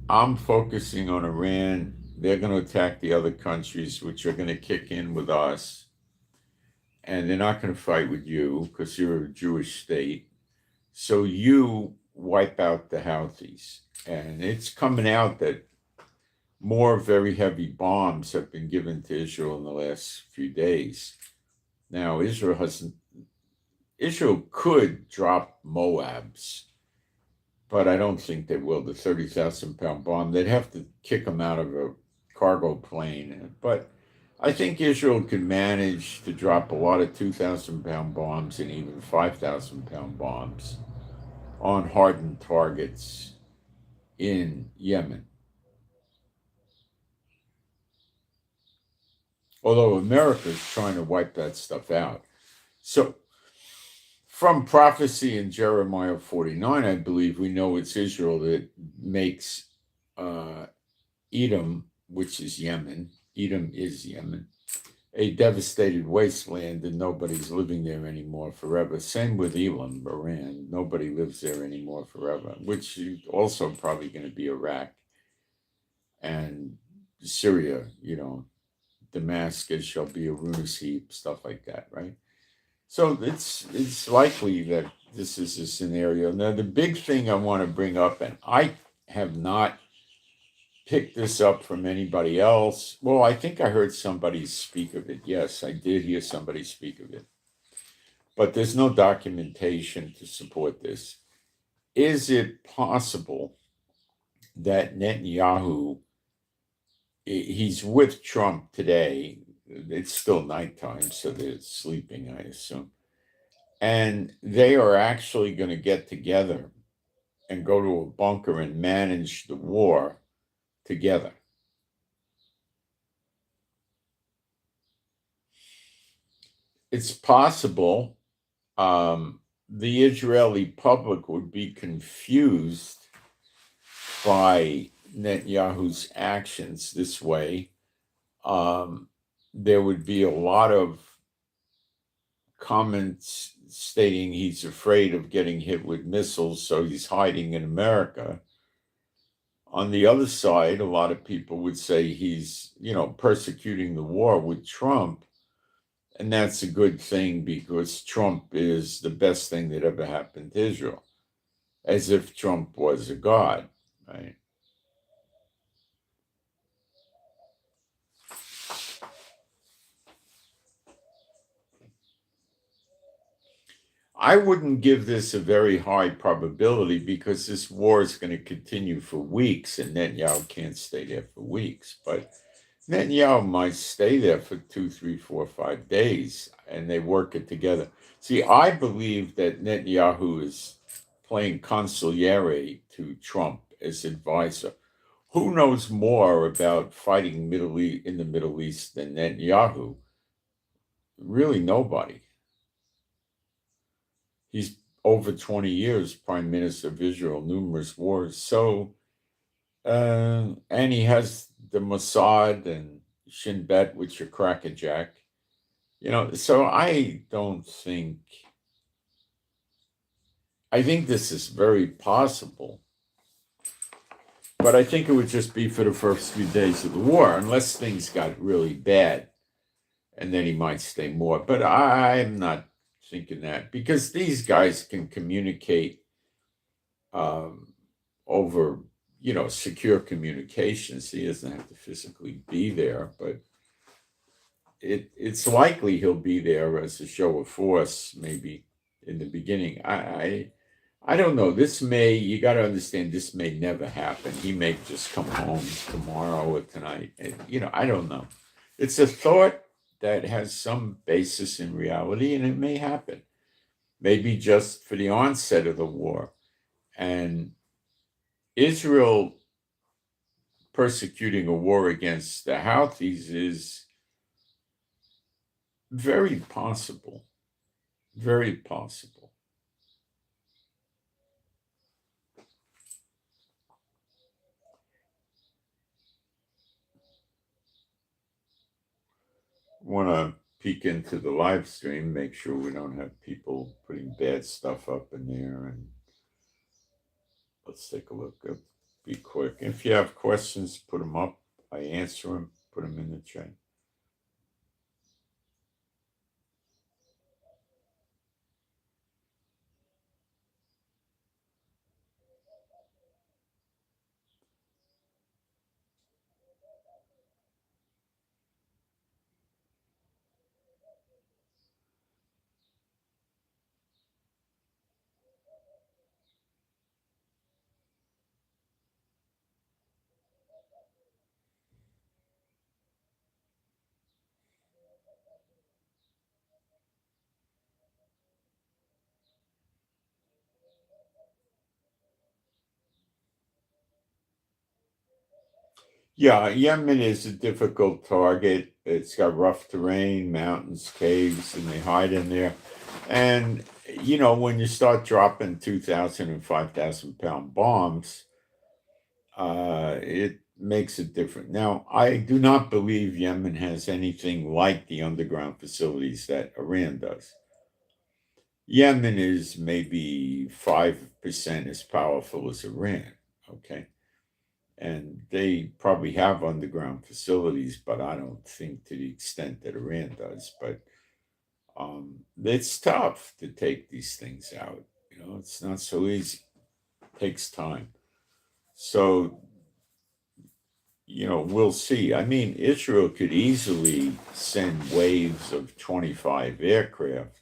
I'm focusing on Iran. They're going to attack the other countries, which are going to kick in with us. And they're not going to fight with you because you're a Jewish state. So you wipe out the Houthis. And it's coming out that more very heavy bombs have been given to Israel in the last few days. Now, Israel could drop Moabs, but I don't think they will. The 30,000-pound bomb, they'd have to kick them out of a cargo plane. But I think Israel can manage to drop a lot of 2,000-pound bombs and even 5,000-pound bombs on hardened targets in Yemen. Although America is trying to wipe that stuff out. So from prophecy in Jeremiah 49, I believe we know it's Israel that makes uh, Edom, which is Yemen, Edom is Yemen, a devastated wasteland and nobody's living there anymore forever. Same with Elam, Iran. Nobody lives there anymore forever, which is also probably going to be Iraq and Syria, Damascus shall be a ruinous heap, stuff like that, right? So it's likely that this is a scenario. Now, the big thing I want to bring up, and I have not picked this up from anybody else. Well, I think I heard somebody speak of it. Yes, I did hear somebody speak of it. But there's no documentation to support this. Is it possible that Netanyahu, he's with Trump today? It's still nighttime, so they're sleeping, I assume. And they are actually going to get together and go to a bunker and manage the war together. It's possible the Israeli public would be confused by Netanyahu's actions this way. There would be a lot of comments stating he's afraid of getting hit with missiles, so he's hiding in America. On the other side, a lot of people would say he's, persecuting the war with Trump. And that's a good thing because Trump is the best thing that ever happened to Israel, as if Trump was a god, right? I wouldn't give this a very high probability because this war is going to continue for weeks and Netanyahu can't stay there for weeks. But Netanyahu might stay there for 2, 3, 4, 5 days and they work it together. See, I believe that Netanyahu is playing consigliere to Trump as advisor. Who knows more about fighting in the Middle East than Netanyahu? Really, nobody. He's over 20 years prime minister of Israel, numerous wars. So, and he has the Mossad and Shin Bet, which are crackerjack. So I think this is very possible, but I think it would just be for the first few days of the war, unless things got really bad, and then he might stay more. But I'm not thinking that because these guys can communicate um, over, secure communications. He doesn't have to physically be there, but it's likely he'll be there as a show of force, maybe in the beginning. I don't know. You got to understand, this may never happen. He may just come home tomorrow or tonight. And, I don't know. It's a thought that has some basis in reality, and it may happen. Maybe just for the onset of the war. And Israel persecuting a war against the Houthis is very possible. Very possible. Want to peek into the live stream, make sure we don't have people putting bad stuff up in there. And let's take a look. Be quick. If you have questions, put them up. I answer them, put them in the chat. Yeah, Yemen is a difficult target. It's got rough terrain, mountains, caves, and they hide in there. And, when you start dropping 2,000 and 5,000 pound bombs, it makes it different. Now, I do not believe Yemen has anything like the underground facilities that Iran does. Yemen is maybe 5% as powerful as Iran, okay? And they probably have underground facilities, but I don't think to the extent that Iran does. But it's tough to take these things out. It's not so easy. It takes time. So, we'll see. I mean, Israel could easily send waves of 25 aircraft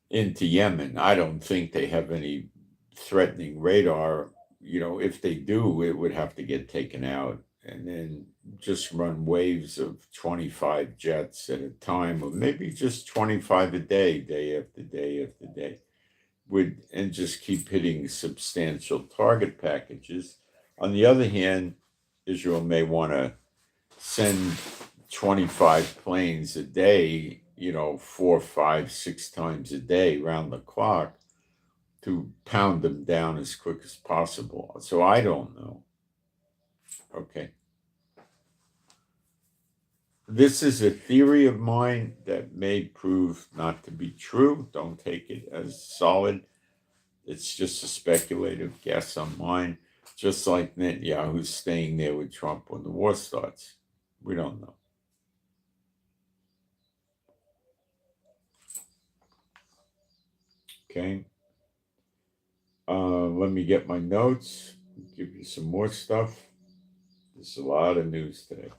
into Yemen. I don't think they have any threatening radar. If they do, it would have to get taken out and then just run waves of 25 jets at a time, or maybe just 25 a day, day after day after day, and just keep hitting substantial target packages. On the other hand, Israel may want to send 25 planes a day, 4, 5, 6 times a day round the clock to pound them down as quick as possible. So I don't know. Okay. This is a theory of mine that may prove not to be true. Don't take it as solid. It's just a speculative guess on mine, just like Netanyahu's staying there with Trump when the war starts. We don't know. Okay. Let me get my notes, give you some more stuff. There's a lot of news today.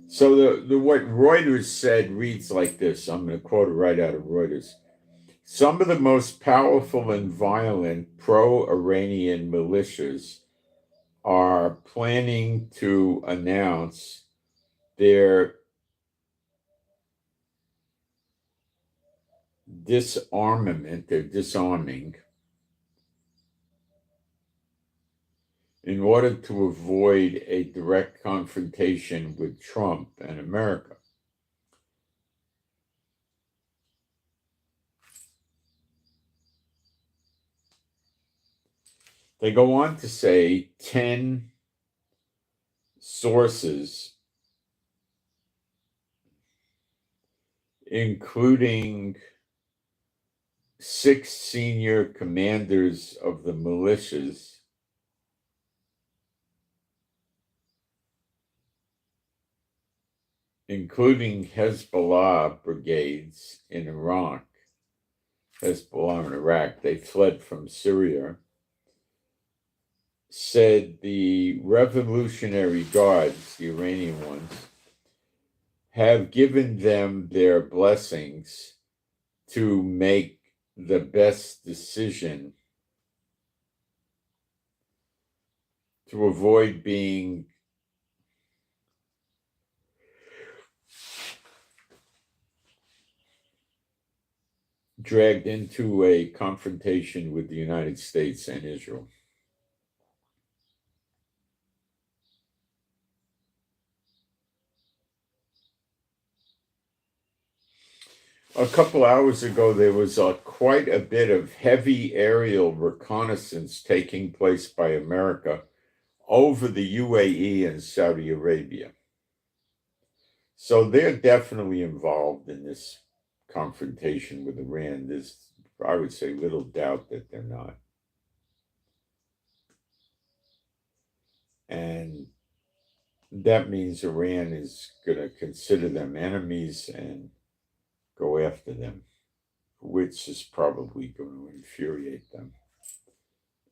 So the what Reuters said reads like this. I'm going to quote it right out of Reuters. Some of the most powerful and violent pro-Iranian militias are planning to announce their they're disarming in order to avoid a direct confrontation with Trump and America. They go on to say 10 sources, including 6 senior commanders of the militias, including Hezbollah brigades in Iraq. Hezbollah in Iraq, they fled from Syria, said the Revolutionary Guards, the Iranian ones, have given them their blessings to make the best decision to avoid being dragged into a confrontation with the United States and Israel. A couple hours ago, there was quite a bit of heavy aerial reconnaissance taking place by America over the UAE and Saudi Arabia. So they're definitely involved in this confrontation with Iran. There's, I would say, little doubt that they're not. And that means Iran is going to consider them enemies and go after them, which is probably going to infuriate them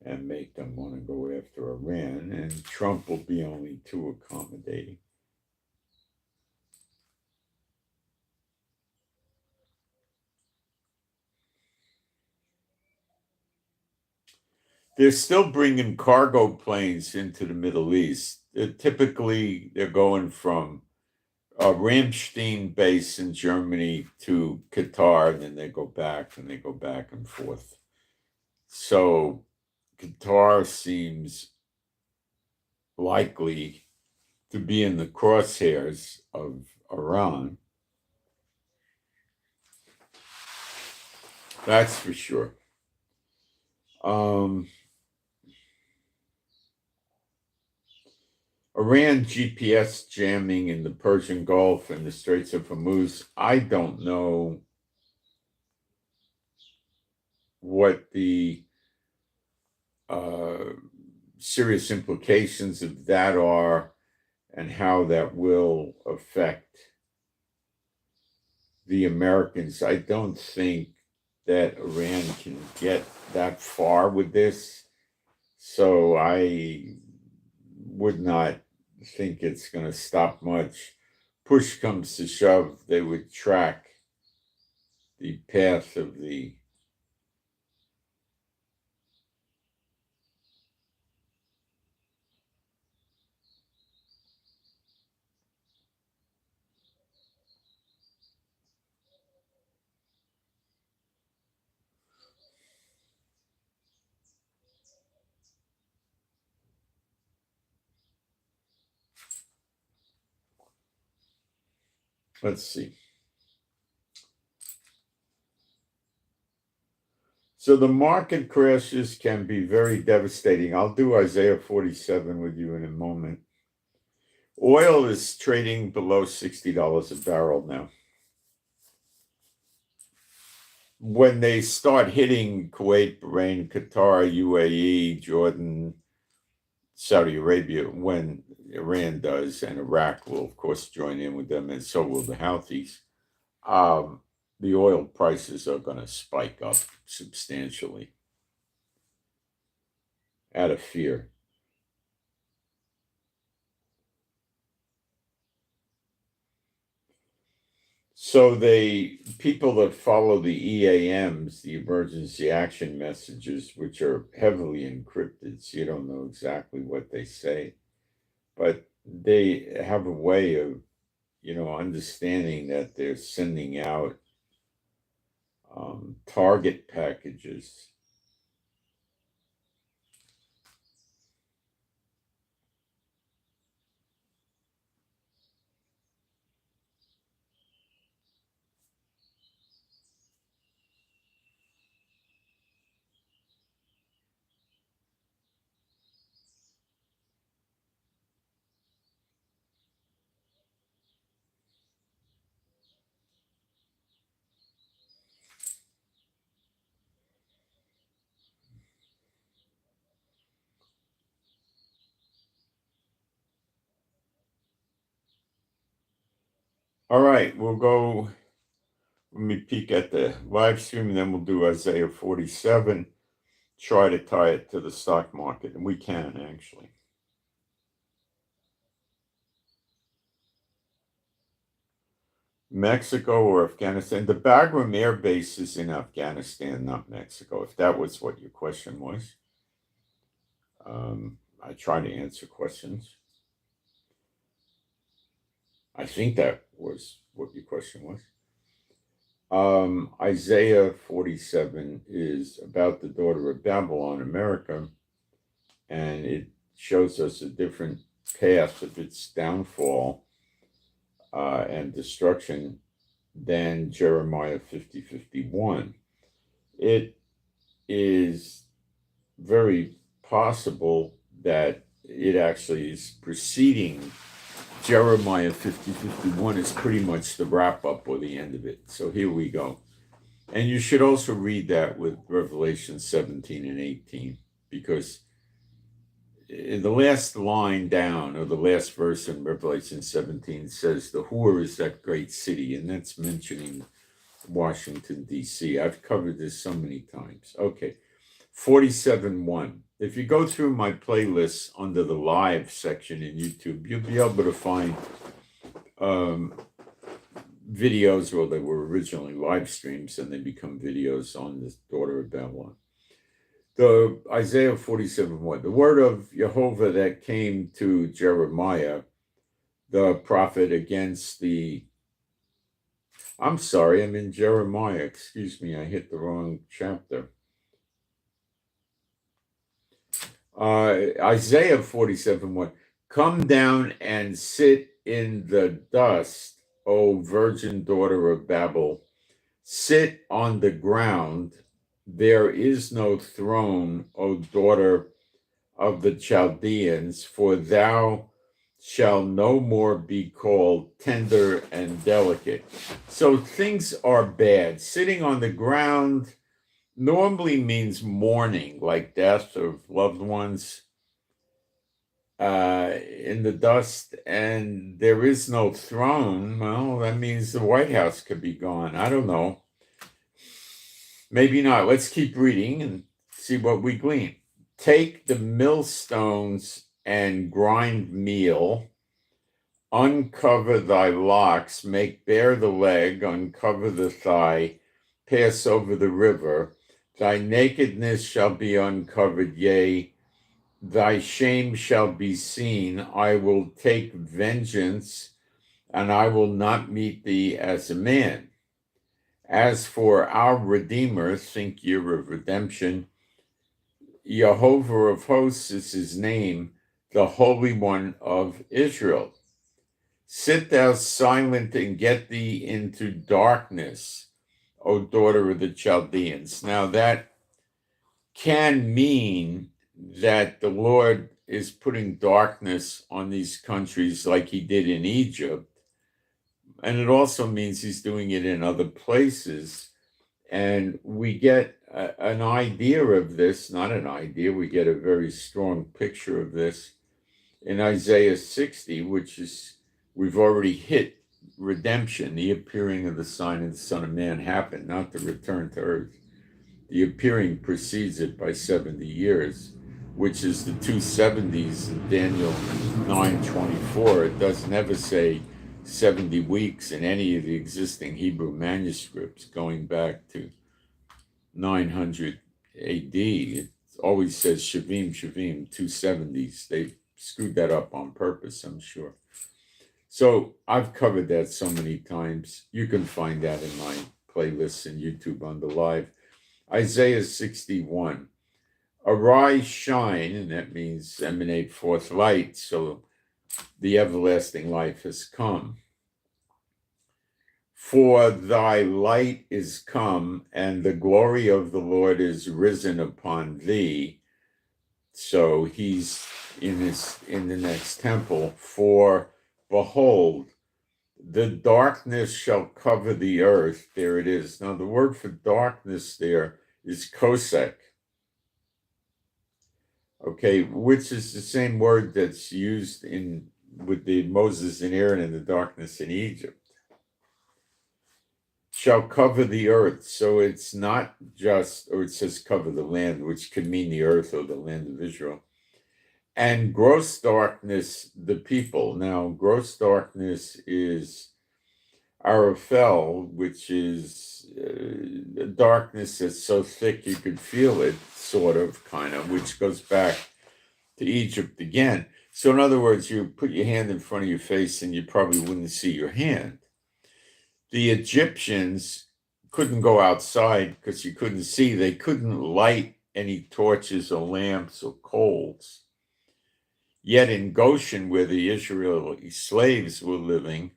and make them want to go after Iran. And Trump will be only too accommodating. They're still bringing cargo planes into the Middle East. Typically, they're going from Ramstein base in Germany to Qatar, and then they go back and they go back and forth. So Qatar seems likely to be in the crosshairs of Iran. That's for sure. Iran GPS jamming in the Persian Gulf and the Straits of Hormuz. I don't know what the serious implications of that are and how that will affect the Americans. I don't think that Iran can get that far with this. So I would not think it's going to stop much. Push comes to shove, they would track the path of the let's see. So the market crashes can be very devastating. I'll do Isaiah 47 with you in a moment. Oil is trading below $60 a barrel now. When they start hitting Kuwait, Bahrain, Qatar, UAE, Jordan, Saudi Arabia, when Iran does, and Iraq will, of course, join in with them, and so will the Houthis, the oil prices are going to spike up substantially out of fear. So people that follow the EAMs, the emergency action messages, which are heavily encrypted, so you don't know exactly what they say, but they have a way of, understanding that they're sending out target packages. All right, let me peek at the live stream, and then we'll do Isaiah 47, try to tie it to the stock market, and we can actually. Mexico or Afghanistan? The Bagram Air Base is in Afghanistan, not Mexico, if that was what your question was. I try to answer questions. I think that was what your question was. Isaiah 47 is about the daughter of Babylon, America, and it shows us a different path of its downfall and destruction than Jeremiah 50:51. It is very possible that it actually is preceding Jeremiah 50:51 is pretty much the wrap up or the end of it. So here we go. And you should also read that with Revelation 17 and 18, because in the last line down, or the last verse in Revelation 17 says, the whore is that great city, and that's mentioning Washington, D.C. I've covered this so many times. Okay, 47:1. If you go through my playlists under the live section in YouTube, you'll be able to find videos, well, they were originally live streams, and they become videos on this daughter of Babylon. The Isaiah 47:1, the word of Jehovah that came to Jeremiah, the prophet, against I'm sorry, I'm in Jeremiah. Excuse me, I hit the wrong chapter. Isaiah 47:1. Come down and sit in the dust, O virgin daughter of Babel. Sit on the ground. There is no throne, O daughter of the Chaldeans, for thou shalt no more be called tender and delicate. So things are bad. Sitting on the ground normally means mourning, like death of loved ones, in the dust, and there is no throne. Well, that means the White House could be gone. I don't know. Maybe not. Let's keep reading and see what we glean. Take the millstones and grind meal. Uncover thy locks, make bare the leg, uncover the thigh, pass over the river. Thy nakedness shall be uncovered, yea, thy shame shall be seen. I will take vengeance, and I will not meet thee as a man. As for our Redeemer, think year of redemption. Jehovah of hosts is his name, the Holy One of Israel. Sit thou silent and get thee into darkness, O daughter of the Chaldeans. Now that can mean that the Lord is putting darkness on these countries like he did in Egypt. And it also means he's doing it in other places. And we get an idea of this, not an idea, we get a very strong picture of this in Isaiah 60, which is, we've already hit redemption. The appearing of the sign of the Son of Man happened, not the return to earth. The appearing precedes it by 70 years, which is the 270s in Daniel 9:24. It does never say 70 weeks in any of the existing Hebrew manuscripts going back to 900 AD. It always says Shavim, 270s. They screwed that up on purpose, I'm sure. So I've covered that so many times. You can find that in my playlists and YouTube on the live. Isaiah 61. Arise, shine, and that means emanate forth light, so the everlasting life has come. For thy light is come, and the glory of the Lord is risen upon thee. So he's in the next temple. For behold, the darkness shall cover the earth. There it is. Now the word for darkness there is kosek. Okay, which is the same word that's used with the Moses and Aaron in the darkness in Egypt. Shall cover the earth. So it's not just, or it says cover the land, which could mean the earth or the land of Israel. And gross darkness, the people. Now, gross darkness is Arafel, which is darkness that's so thick you could feel it, sort of, kind of, which goes back to Egypt again. So in other words, you put your hand in front of your face and you probably wouldn't see your hand. The Egyptians couldn't go outside because you couldn't see. They couldn't light any torches or lamps or coals. Yet in Goshen, where the Israeli slaves were living,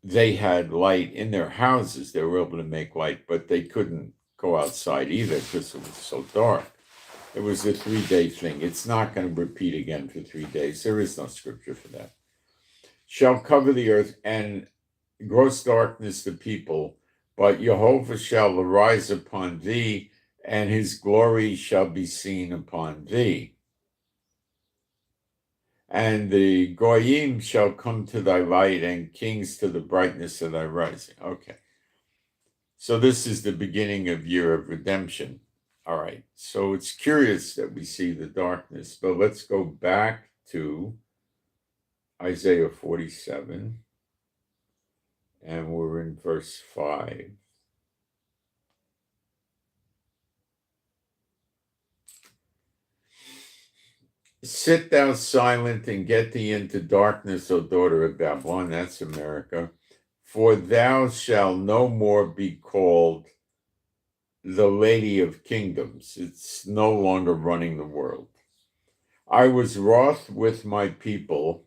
they had light in their houses. They were able to make light, but they couldn't go outside either because it was so dark. It was a 3-day thing. It's not going to repeat again for 3 days. There is no scripture for that. Shall cover the earth, and gross darkness the people, but Jehovah shall arise upon thee, and his glory shall be seen upon thee. And the goyim shall come to thy light, and kings to the brightness of thy rising. Okay. So this is the beginning of year of redemption. All right. So it's curious that we see the darkness, but let's go back to Isaiah 47. And we're in verse 5. Sit thou silent and get thee into darkness, O daughter of Babylon. That's America. For thou shalt no more be called the Lady of Kingdoms. It's no longer running the world. I was wroth with my people.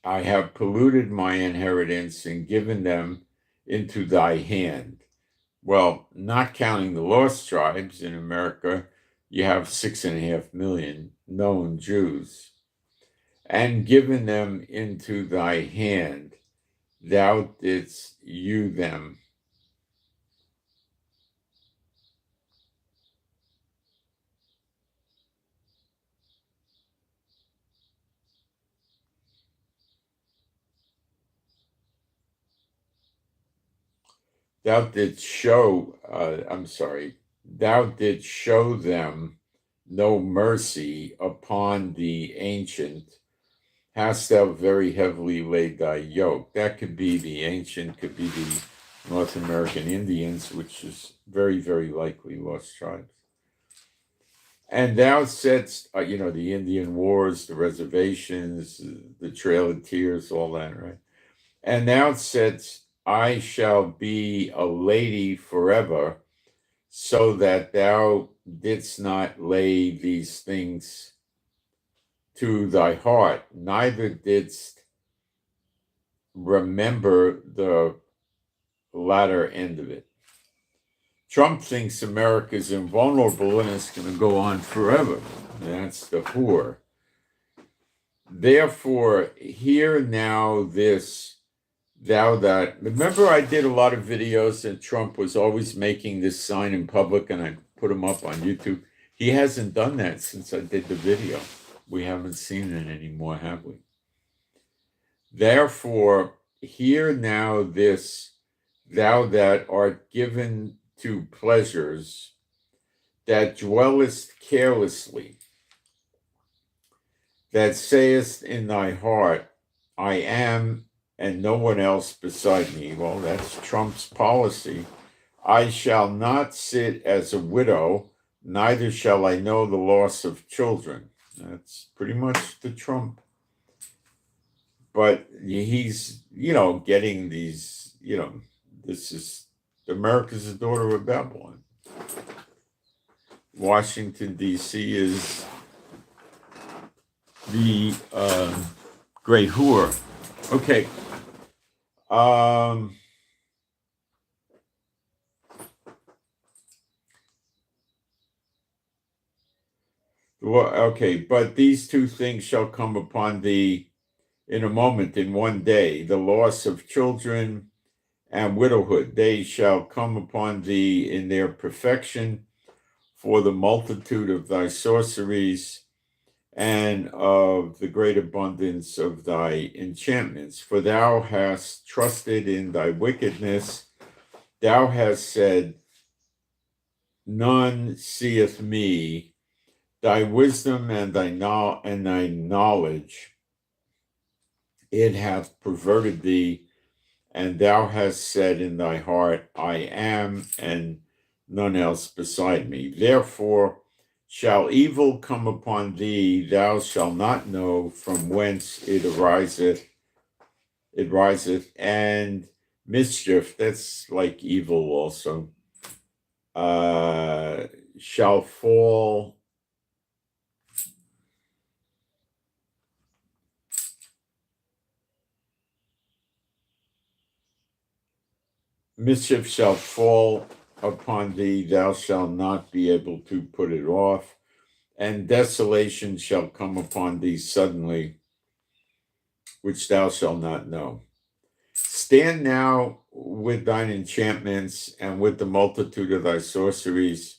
I have polluted my inheritance and given them into thy hand. Well, not counting the lost tribes in America, you have 6.5 million known Jews, and given them into thy hand. Thou didst hew them. Thou didst show, thou didst show them no mercy upon the ancient. Hast thou very heavily laid thy yoke? That could be the ancient, could be the North American Indians, which is very, very likely lost tribes. And thou saidst, the Indian Wars, the reservations, the Trail of Tears, all that, right? And thou saidst, I shall be a lady forever, so that thou didst not lay these things to thy heart, neither didst remember the latter end of it. Trump thinks America's invulnerable and it's going to go on forever. That's the whore. Therefore, hear now this, thou that. Remember, I did a lot of videos and Trump was always making this sign in public and I put them up on YouTube. He hasn't done that since I did the video. We haven't seen it anymore, have we? Therefore, hear now this, thou that art given to pleasures, that dwellest carelessly, that sayest in thy heart, I am and no one else beside me. Well, that's Trump's policy. I shall not sit as a widow, neither shall I know the loss of children. That's pretty much the Trump. But he's, getting these, this is America's the daughter of Babylon. Washington, D.C. is the great whore. Okay. Okay, but these two things shall come upon thee in a moment, in one day, the loss of children and widowhood. They shall come upon thee in their perfection, for the multitude of thy sorceries and of the great abundance of thy enchantments. For thou hast trusted in thy wickedness. Thou hast said, none seeth me. Thy wisdom and thy knowledge, it hath perverted thee, and thou hast said in thy heart, I am, and none else beside me. Therefore shall evil come upon thee, thou shalt not know from whence it riseth, and mischief, that's like evil also, shall fall. Mischief shall fall upon thee, thou shalt not be able to put it off, and desolation shall come upon thee suddenly, which thou shalt not know. Stand now with thine enchantments and with the multitude of thy sorceries,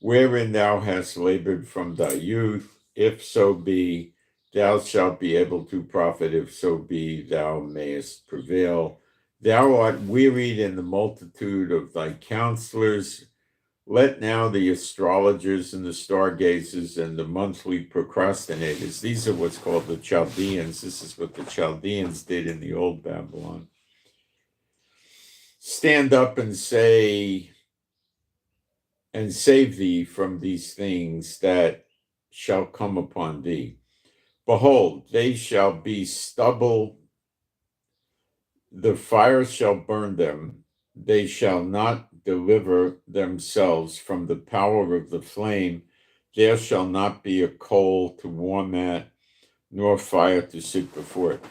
wherein thou hast labored from thy youth. If so be, thou shalt be able to profit, if so be, thou mayest prevail. Thou art wearied in the multitude of thy counselors. Let now the astrologers and the stargazers and the monthly procrastinators, these are what's called the Chaldeans. This is what the Chaldeans did in the old Babylon. Stand up and say, and save thee from these things that shall come upon thee. Behold, they shall be stubble, the fire shall burn them, they shall not deliver themselves from the power of the flame, there shall not be a coal to warm at, nor fire to sit before it.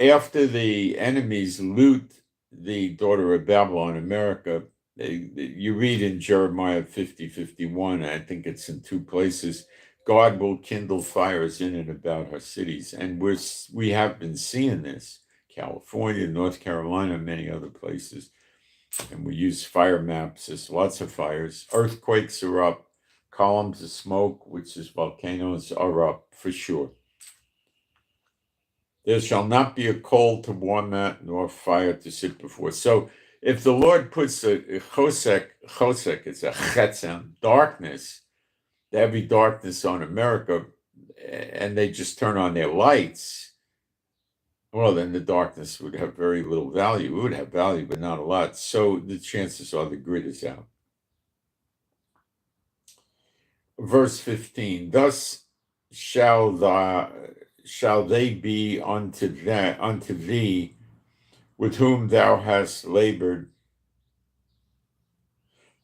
After the enemies loot the daughter of Babylon, America, you read in Jeremiah 50:51, I think it's in two places, God will kindle fires in and about her cities. And we have been seeing this, California, North Carolina, many other places. And we use fire maps. There's lots of fires. Earthquakes are up. Columns of smoke, which is volcanoes, are up for sure. There shall not be a coal to warm at, nor fire to sit before. So if the Lord puts a chosek, it's a chetzem, darkness, the heavy darkness on America, and they just turn on their lights, well, then the darkness would have very little value. It would have value, but not a lot. So the chances are the grid is out. Verse 15, thus shall they be unto thee with whom thou hast labored.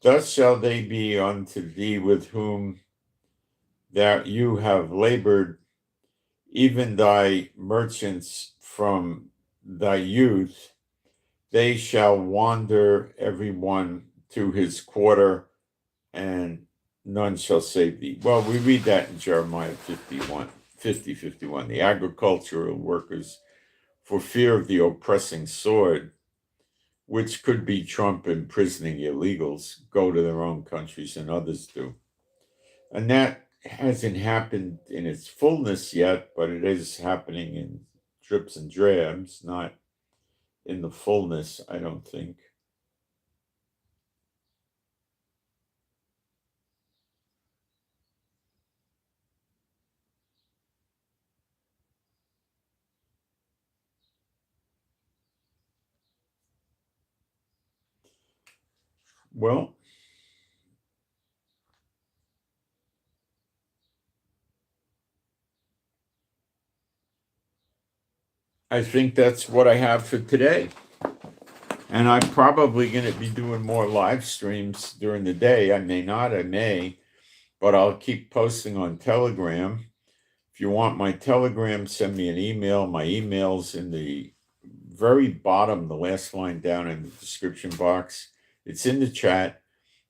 Thus shall they be unto thee with whom that you have labored, even thy merchants from thy youth. They shall wander every one to his quarter, and none shall save thee. Well, we read that in Jeremiah 50:51. The agricultural workers, for fear of the oppressing sword, which could be Trump imprisoning illegals, go to their own countries, and others do. And that hasn't happened in its fullness yet, but it is happening in drips and drabs, not in the fullness, I don't think. Well, I think that's what I have for today. And I'm probably going to be doing more live streams during the day. I may not, I may, but I'll keep posting on Telegram. If you want my Telegram, send me an email. My email's in the very bottom, the last line down in the description box. It's in the chat,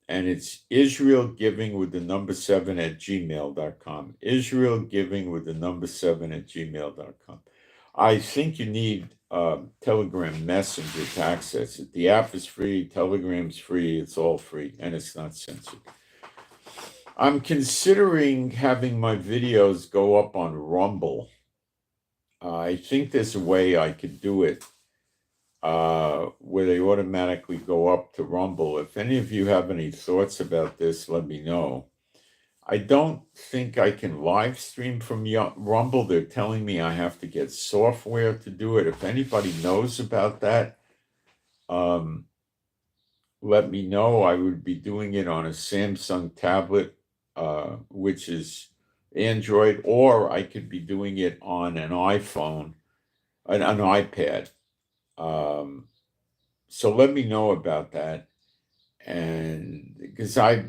and it's israelgiving with the number 7 at gmail.com. Israelgiving with the number 7 at gmail.com. I think you need Telegram Messenger to access it. The app is free, Telegram's free, it's all free, and it's not censored. I'm considering having my videos go up on Rumble. I think there's a way I could do it where they automatically go up to Rumble. If any of you have any thoughts about this, let me know. I don't think I can live stream from Rumble. They're telling me I have to get software to do it. If anybody knows about that, let me know. I would be doing it on a Samsung tablet, which is Android, or I could be doing it on an iPhone, an iPad. So let me know about that. And because I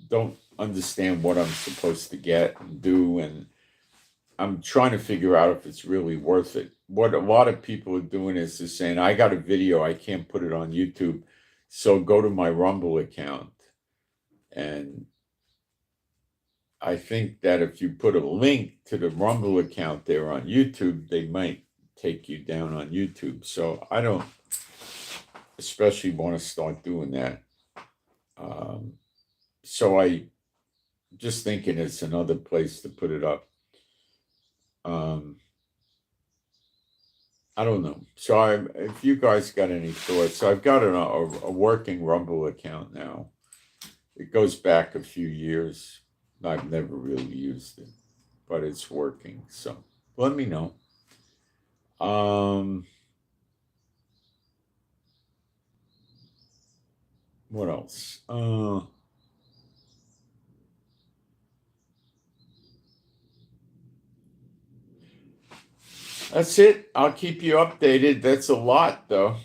don't understand what I'm supposed to get and do, and I'm trying to figure out if it's really worth it. What a lot of people are doing is they're saying, I got a video, I can't put it on YouTube, so go to my Rumble account. And I think that if you put a link to the Rumble account there on YouTube, they might take you down on YouTube. So I don't especially want to start doing that. So I just thinking it's another place to put it up. I don't know. So if you guys got any thoughts, I've got a working Rumble account now. It goes back a few years. I've never really used it, but it's working. So let me know. What else? That's it. I'll keep you updated. That's a lot, though,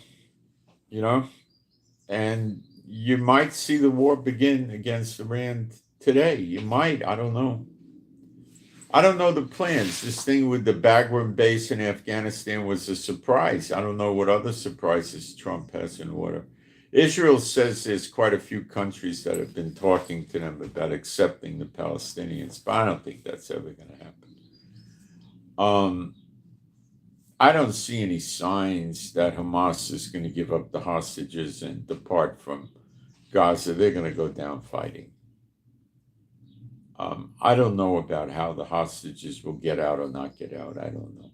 you know, and you might see the war begin against Iran today. You might. I don't know. I don't know the plans. This thing with the Bagram base in Afghanistan was a surprise. I don't know what other surprises Trump has in order. Israel says there's quite a few countries that have been talking to them about accepting the Palestinians, but I don't think that's ever going to happen. I don't see any signs that Hamas is going to give up the hostages and depart from Gaza. They're going to go down fighting. I don't know about how the hostages will get out or not get out. I don't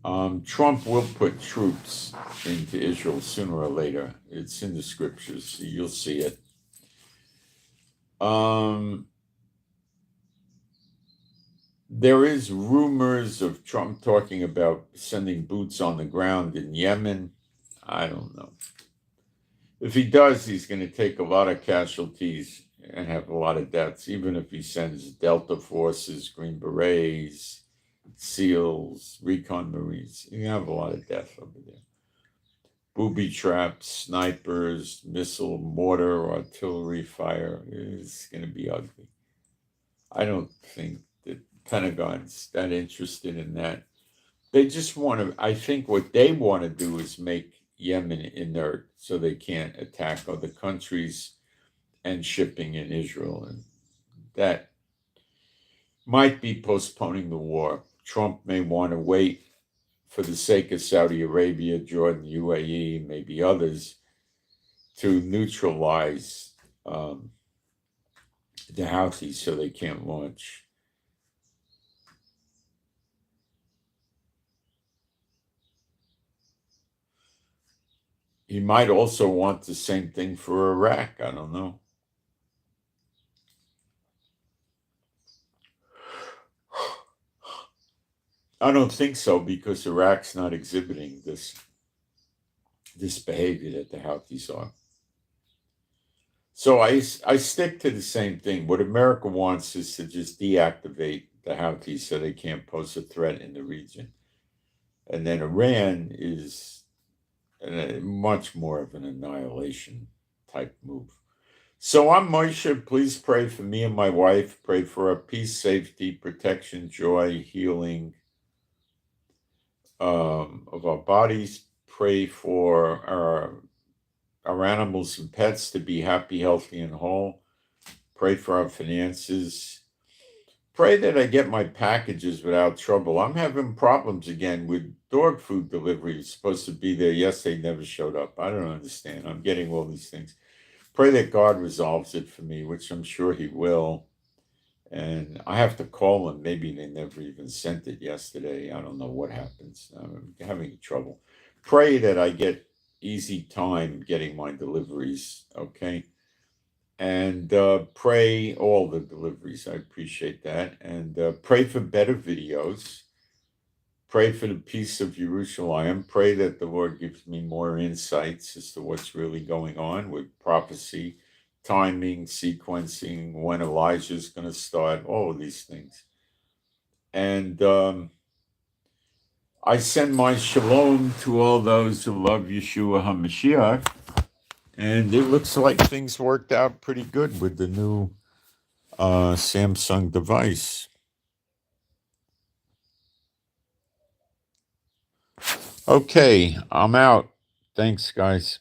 know. Trump will put troops into Israel sooner or later. It's in the scriptures. So you'll see it. There is rumors of Trump talking about sending boots on the ground in Yemen. I don't know. If he does, he's going to take a lot of casualties and have a lot of deaths, even if he sends Delta forces, Green Berets, SEALs, Recon Marines. You're going to have a lot of death over there. Booby traps, snipers, missile, mortar, artillery fire is going to be ugly. I don't think the Pentagon's that interested in that. They just want to, I think what they want to do is make Yemen inert so they can't attack other countries and shipping in Israel. And that might be postponing the war. Trump may want to wait for the sake of Saudi Arabia, Jordan, UAE, maybe others, to neutralize the Houthis so they can't launch. He might also want the same thing for Iraq. I don't know. I don't think so because Iraq's not exhibiting this behavior that the Houthis are. So I stick to the same thing. What America wants is to just deactivate the Houthis so they can't pose a threat in the region. And then Iran is much more of an annihilation type move. So I'm Moshe. Please pray for me and my wife. Pray for our peace, safety, protection, joy, healing of our bodies. Pray for our animals and pets to be happy, healthy, and whole. Pray for our finances. Pray that I get my packages without trouble. I'm having problems again with dog food delivery. It's supposed to be there yesterday, never showed up. I don't understand. I'm getting all these things. Pray that God resolves it for me, which I'm sure he will. And I have to call them. Maybe they never even sent it yesterday. I don't know what happens. I'm having trouble. Pray that I get easy time getting my deliveries, okay? And pray all the deliveries. I appreciate that. And pray for better videos. Pray for the peace of Jerusalem. Pray that the Lord gives me more insights as to what's really going on with prophecy, timing, sequencing, when Elijah's going to start, all of these things. And I send my shalom to all those who love Yeshua HaMashiach. And it looks like things worked out pretty good with the new Samsung device. Okay, I'm out. Thanks, guys.